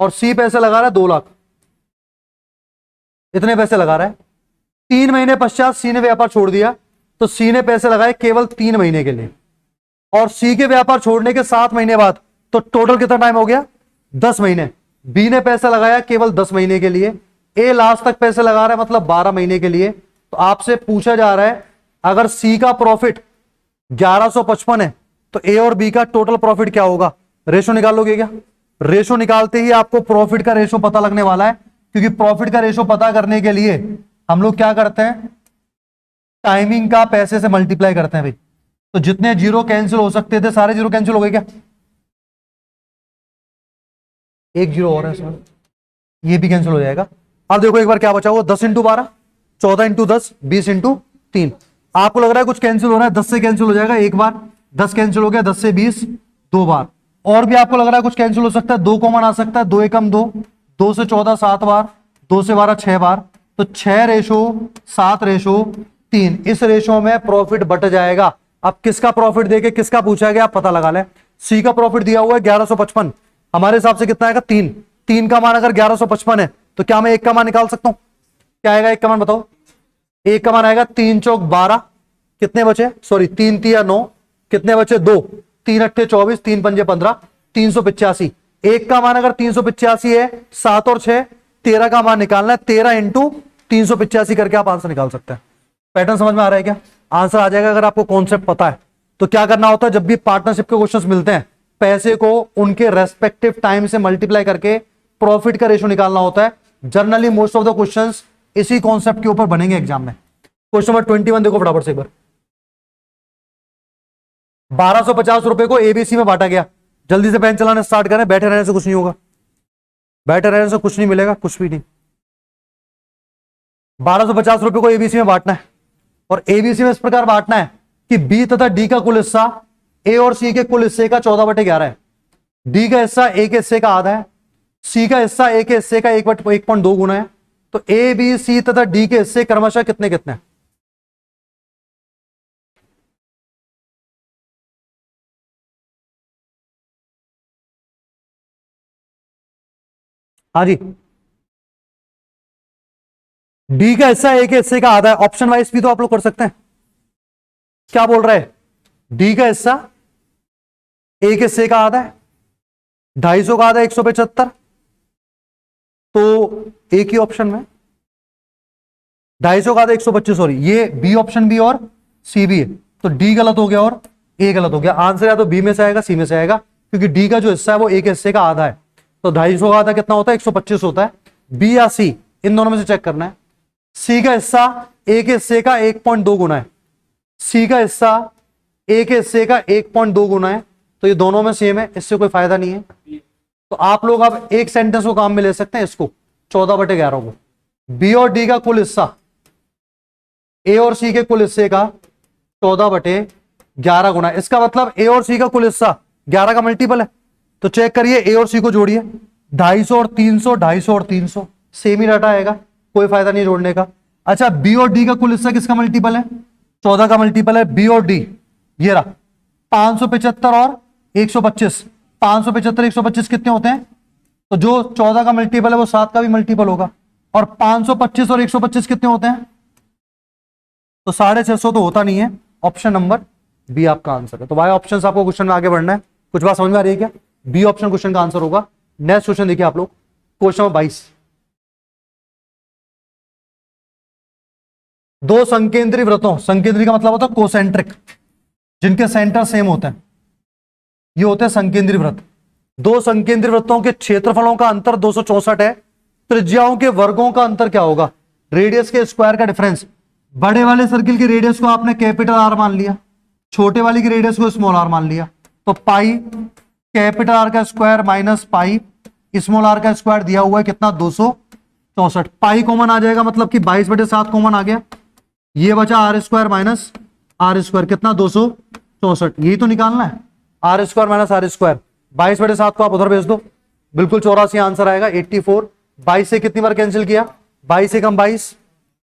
और सी पैसे लगा रहा है 2,00,000। इतने पैसे लगा रहा है। 3 महीने पश्चात सी ने व्यापार छोड़ दिया। तो सी ने पैसे लगाए केवल 3 महीने के लिए, और सी के व्यापार छोड़ने के 7 महीने बाद, तो टोटल कितना टाइम हो गया? 10 महीने। बी ने पैसा लगाया केवल 10 महीने के लिए। ए लास्ट तक पैसे लगा रहा है, मतलब 12 महीने के लिए। तो आपसे पूछा जा रहा है अगर सी का प्रॉफिट 1,155 है तो ए और बी का टोटल प्रॉफिट क्या होगा? रेशो निकाल लोगे क्या? रेशो निकालते ही आपको प्रॉफिट का रेशो पता लगने वाला है, क्योंकि प्रॉफिट का रेशो पता करने के लिए हम लोग क्या करते हैं? टाइमिंग का पैसे से मल्टीप्लाई करते हैं भाई। तो जितने जीरो कैंसिल हो सकते थे सारे जीरो कैंसिल हो गए क्या? एक जीरो और है इसमें, ये भी कैंसिल हो जाएगा। अब देखो एक बार क्या बचा हुआ, 10 इंटू 12, 14 इंटू 10, 20 इंटू 3। आपको लग रहा है कुछ कैंसिल हो रहा है, 10 से कैंसिल हो जाएगा एक बार, 10 कैंसिल हो गया, 10 से 20 दो बार। और भी आपको लग रहा है कुछ कैंसिल हो सकता है, 2 कॉमन आ सकता है, 2 एकम 2, 2 से 14 7 बार, 2 से 12 6 बार। तो 6 रेशो 7 रेशो 3, इस रेशो में प्रॉफिट बट जाएगा। अब किसका प्रॉफिट देके किसका पूछा गया आप पता लगा लें। सी का प्रॉफिट दिया हुआ है 1,155, हमारे हिसाब से कितना आएगा? 3। 3 का मान अगर 1,155 है तो क्या मैं 1 का मान निकाल सकता हूं? क्या आएगा 1 का मान बताओ? 1 का मान आएगा 3 चौक 12, कितने बचे? सॉरी 3 तिया 9, कितने बचे? 2, 3 अट्ठे 24, 3 पंजे 15, 385। 1 का मान अगर 385 है, 7 और 6 13 का मान निकालना है, 13 इंटू 385 करके आप आंसर निकाल सकते हैं। पैटर्न समझ में आ रहा है क्या? आंसर आ जाएगा अगर आपको कॉन्सेप्ट पता है। तो क्या करना होता है जब भी पार्टनरशिप के क्वेश्चंस मिलते हैं, पैसे को उनके रेस्पेक्टिव टाइम से मल्टीप्लाई करके प्रॉफिट का रेशो निकालना होता है। Generally most of the questions इसी कॉन्सेप्ट के ऊपर बनेंगे एग्जाम में। क्वेश्चन नंबर 21 देखो फटाफट से एक बार। 1,250 रुपए को एबीसी में बांटा गया। जल्दी से पेन चलाना स्टार्ट करें, बैठे रहने से कुछ नहीं होगा, बैठे रहने से कुछ नहीं मिलेगा, कुछ भी नहीं। 1,250 रुपए को एबीसी में बांटना है, और एबीसी में इस प्रकार बांटना है कि बी तथा डी का कुल हिस्सा ए और सी के कुल हिस्से का 14/11 है। डी का हिस्सा ए के हिस्से का आधा है, सी का हिस्सा ए के हिस्से का 1/1.2 गुना है। तो ए बी सी तथा डी के हिस्से क्रमशः कितने कितने हैं? हाँ जी, डी का हिस्सा ए के हिस्से का आधा है। ऑप्शन वाइज भी तो आप लोग कर सकते हैं। क्या बोल रहा है? डी का हिस्सा ए के हिस्से का आधा है, 250 का आधा 175। तो एक ही ऑप्शन में 250 का आधा 125, सॉरी ये बी ऑप्शन भी और सी भी है। तो डी गलत हो गया और ए गलत हो गया। आंसर या तो बी में से आएगा सी में से आएगा, क्योंकि डी का जो हिस्सा है वो ए के हिस्से का आधा है। तो 250 का आधा कितना होता है? 125 होता है। बी या सी, इन दोनों में से चेक करना है। सी का हिस्सा ए के हिस्से का 1.2 गुना है, सी का हिस्सा ए के हिस्से का 1.2 गुना है। तो ये दोनों में सेम है, इससे कोई फायदा नहीं है। तो आप लोग अब एक सेंटेंस को काम में ले सकते हैं, इसको 14/11 को। बी और डी का कुल हिस्सा ए और सी के कुल हिस्से का 14/11 गुना, इसका मतलब ए और सी का कुल हिस्सा 11 का मल्टीपल है। तो चेक करिए, ए और सी को जोड़िए, 250 और 300, 250 और 300, सेम ही डाटा आएगा, कोई फायदा नहीं जोड़ने का। अच्छा, बी और डी का कुल हिस्सा किसका मल्टीपल है? 14 का मल्टीपल है बी और डी, ये रहा 575 और 125। 575 125 कितने होते हैं? तो जो 14 का मल्टीपल है वो 7 का भी मल्टीपल होगा। और 525 और 125 कितने होते हैं? तो 650 तो होता नहीं है। ऑप्शन नंबर बी आपका आंसर है। तो भाई ऑप्शन आपको क्वेश्चन में आगे बढ़ना है। कुछ बात समझ में आ रही है क्या? बी ऑप्शन क्वेश्चन का आंसर होगा। नेक्स्ट क्वेश्चन देखिए आप लोग, क्वेश्चन नंबर 22। दो संकेंद्री वृत्तों, संकेंद्री का मतलब होता है कोसेंट्रिक, जिनके सेंटर सेम होते हैं, ये होते हैं संकेंद्री वृत्त। दो संकेंद्री वृत्तों के क्षेत्रफलों का अंतर 264 है। त्रिज्याओं के वर्गों का अंतर क्या होगा? रेडियस के स्क्वायर का डिफरेंस। बड़े वाले सर्किल की रेडियस को आपने कैपिटल आर मान लिया, छोटे वाले की रेडियस को स्मॉल आर मान लिया, तो पाई कैपिटल आर का square minus pi small R का स्क्वायर दिया हुआ है कितना? 264। पाई कॉमन आ जाएगा, मतलब कि 22/7 कॉमन आ गया, ये बचा R square minus R square, कितना? 264। यही तो निकालना है, R square minus R square. 22/7 को आप उधर भेज दो, बिल्कुल 84 आंसर आएगा। 84 22 से कितनी बार कैंसिल किया? 22 से कम 22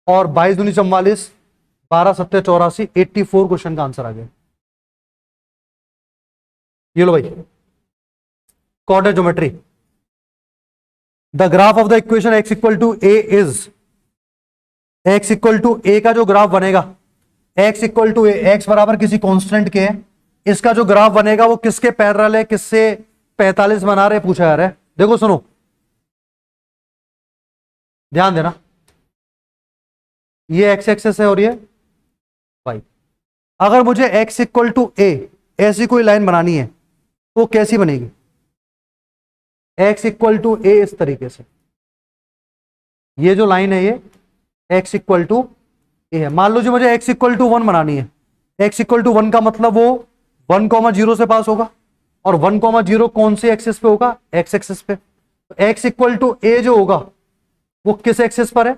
और 22 दूनी 44, 12 7 84। 84 क्वेश्चन का आंसर आ गया। ये लो भाई, coordinate geometry. The graph of the equation x equal to A is, x equal to A का जो ग्राफ बनेगा, x equal to A, x बराबर किसी कांस्टेंट के, इसका जो ग्राफ बनेगा वो किसके पैरेलल है? किससे 45 बना रहे पूछा जा रहा है। देखो सुनो, ध्यान देना, ये x एक्सेस है और ये y। अगर मुझे x इक्वल टू ए ऐसी कोई लाइन बनानी है तो कैसी बनेगी? x इक्वल टू ए इस तरीके से, ये जो लाइन है ये x इक्वल टू ए है। मान लो जी मुझे x इक्वल टू 1 बनानी है। x इक्वल टू 1 का मतलब वो 1,0 से पास होगा, और 1,0 कौन से एक्सिस पे होगा? x एक्सिस पे। तो x इक्वल टू ए जो होगा वो किस एक्सिस पर है?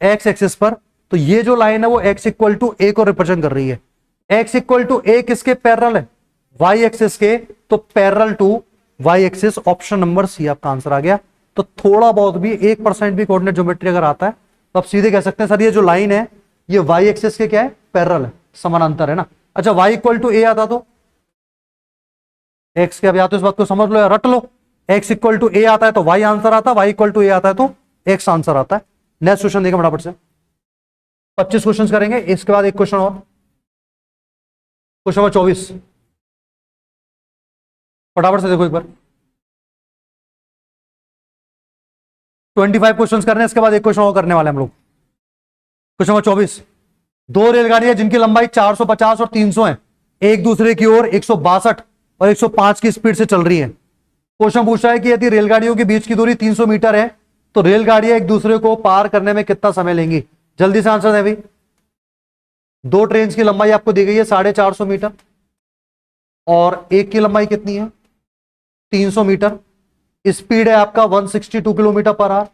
x एक्सिस पर। तो ये जो लाइन है वो x इक्वल टू ए को रिप्रेजेंट कर रही है। x इक्वल टू ए किसके पैरेलल है? y एक्सिस के, तो parallel to y axis. Option number C आपका आंसर आ गया। तो थोड़ा बहुत भी 1% भी कोऑर्डिनेट ज्योमेट्री अगर आता है तो आप सीधे कह सकते हैं सर ये जो लाइन है ये y एक्सिस के क्या है? पैरेलल है, समानांतर है ना। अच्छा, y इक्वल टू ए आता तो x के, अब या तो इस बात को समझ लो या रट लो, x इक्वल टू ए आता है तो y आंसर आता है, y इक्वल टू ए आता है तो x आंसर आता है। नेक्स्ट क्वेश्चन देखिए फटाफट से, 25 क्वेश्चन करेंगे, इसके बाद एक क्वेश्चन और, क्वेश्चन नंबर 24 फटाफट से देखो एक बार। 25 क्वेश्चन करने हैं, इसके बाद एक क्वेश्चन और करने वाले हम लोग। क्वेश्चन नंबर 24, दो रेलगाड़ियां जिनकी लंबाई 450 और 300 है, एक दूसरे की ओर 162 और 105 की स्पीड से चल रही है। क्वेश्चन पूछ रहा है कि यदि रेलगाड़ियों के बीच की दूरी 300 मीटर है तो रेलगाड़ियां एक दूसरे को पार करने में कितना समय लेंगी? जल्दी से आंसर दें भाई। दो ट्रेन की लंबाई आपको दी गई है 450 मीटर और एक की लंबाई कितनी है? 300 मीटर। स्पीड है आपका 162 किलोमीटर पर आवर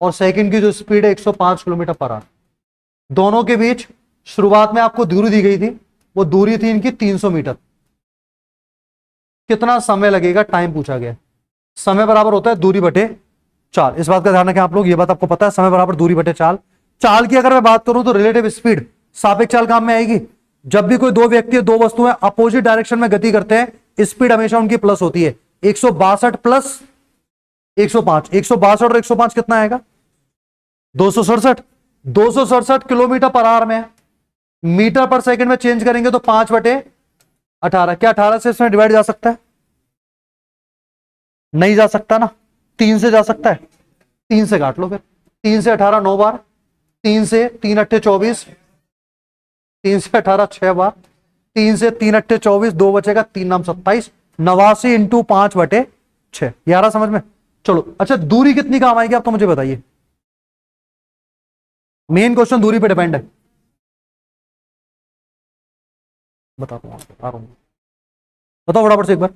और सेकंड की जो स्पीड है 105 किलोमीटर पर आवर। दोनों के बीच शुरुआत में आपको दूरी दी गई थी, वो दूरी थी इनकी 300 मीटर। कितना समय लगेगा? टाइम पूछा गया। समय बराबर होता है दूरी बटे चाल। इस बात का ध्यान रखें आप लोग, ये बात आपको पता है, समय बराबर दूरी बटे चाल। चाल की अगर मैं बात करूं तो रिलेटिव स्पीड सापेक्ष चाल काम में आएगी। जब भी कोई दो व्यक्ति दो वस्तुएं अपोजिट डायरेक्शन में गति करते हैं स्पीड हमेशा उनकी प्लस होती है। 162 प्लस 105, 162 और 105 कितना आएगा? 267। 267 किलोमीटर पर आवर में, मीटर पर सेकंड में चेंज करेंगे तो 5/18। क्या 18 से इसमें डिवाइड जा सकता है? नहीं जा सकता ना, 3 से जा सकता है, 3 से काट लो फिर। 3 से 18 9 बार, 3 से 3 अट्ठे 24, 3 से 18 6 बार, 3 से 3 अट्ठे 24, 2 बचेगा, 3 नाम 27, 89 इंटू 5/6। 11 समझ में? चलो अच्छा, दूरी कितनी काम आएगी आप तो मुझे बताइए। मेन क्वेश्चन दूरी पे डिपेंड है। बताता हूं, बताओ फटाफट से एक बार।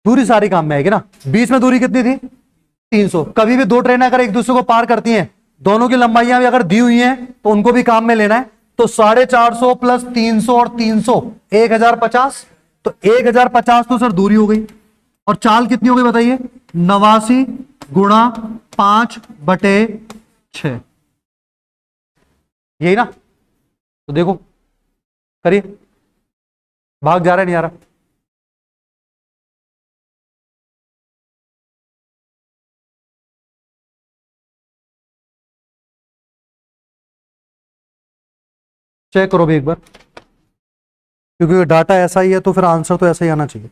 दूरी सारी काम में आएगी ना। बीच में दूरी कितनी थी? 300। कभी भी दो ट्रेनें अगर एक दूसरे को पार करती हैं, दोनों की लंबाइयां भी अगर दी हुई हैं तो उनको भी काम में लेना है। तो 450 प्लस 300 और 300 1050, तो 1050 तो सर दूरी हो गई, और चाल कितनी हो गई बताइए, 89 गुणा 5/6, यही ना। तो देखो करिए, भाग जा रहा है नहीं आ रहा, चेक करो भी एक बार, क्योंकि डाटा ऐसा ही है तो फिर आंसर तो ऐसा ही आना चाहिए।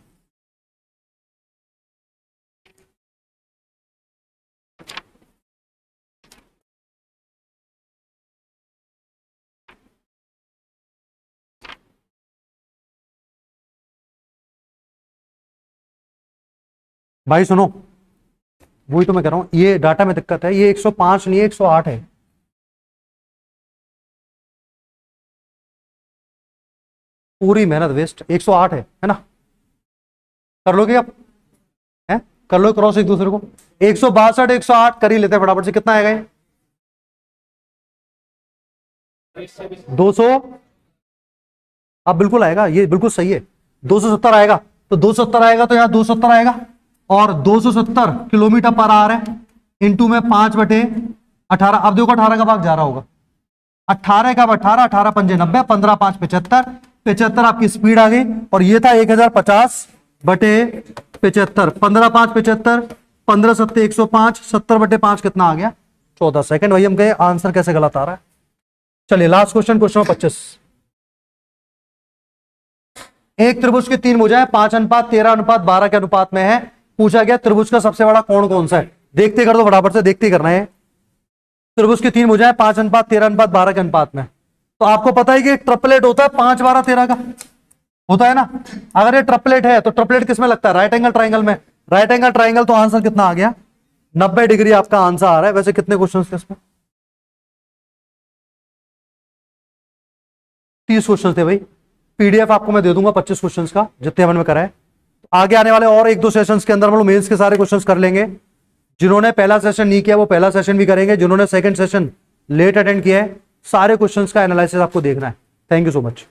भाई सुनो, वही तो मैं कह रहा हूं, ये डाटा में दिक्कत है, ये 105 नहीं है 108 है। पूरी मेहनत वेस्ट, 108 है ना। कर लोगे आप, है कर लो क्रॉस एक दूसरे को, 162 108 कर ही लेते हैं फटाफट से, कितना आएगा ये 200, अब बिल्कुल आएगा, ये बिल्कुल सही है, 270 आएगा, तो 270 आएगा तो यहां 270 आएगा, और 270 किलोमीटर पर आवर है, इंटू में 5/18, अब देखो 18 का भाग जा रहा होगा, 18 का 18, 18 पंजे 90, 15 5 75, 75 आपकी स्पीड आ गई, और ये था 1050/75, 15 5 75, 15 7 105, 70/5 कितना आ गया 14 सेकंड। वही हम कहे आंसर कैसे गलत आ रहा है। चलिए लास्ट क्वेश्चन, क्वेश्चन 25। एक त्रिभुज की 3 भुजाएं 5:13:12 के अनुपात में है, पूछा गया त्रिभुज का सबसे बड़ा कोण कौन सा है। देखते कर दो फटाफट से, देखते करना है। त्रिभुज की 3 भुजाएं 5:13:12 के अनुपात में, तो आपको पता है कि ट्रिपलेट होता है 5 12 13 का होता है ना। अगर ये ट्रिपलेट है तो ट्रिपलेट किसमें लगता है, राइट एंगल ट्राइंगल में, राइट एंगल ट्राइंगल, तो आंसर कितना आ गया 90 डिग्री आपका आंसर आ रहा है। वैसे कितने क्वेश्चन थे इसमें, 30 क्वेश्चन थे भाई। पीडीएफ आपको मैं दे दूंगा 25 क्वेश्चंस का, जितने हमने में करा है। आगे आने वाले और 1-2 सेशंस के अंदर हम लोग मेंस के सारे क्वेश्चंस कर लेंगे। जिन्होंने पहला सेशन नहीं किया वो पहला सेशन भी करेंगे, जिन्होंने सेकंड सेशन लेट अटेंड किया है सारे क्वेश्चंस का एनालिसिस आपको देखना है। Thank you so much.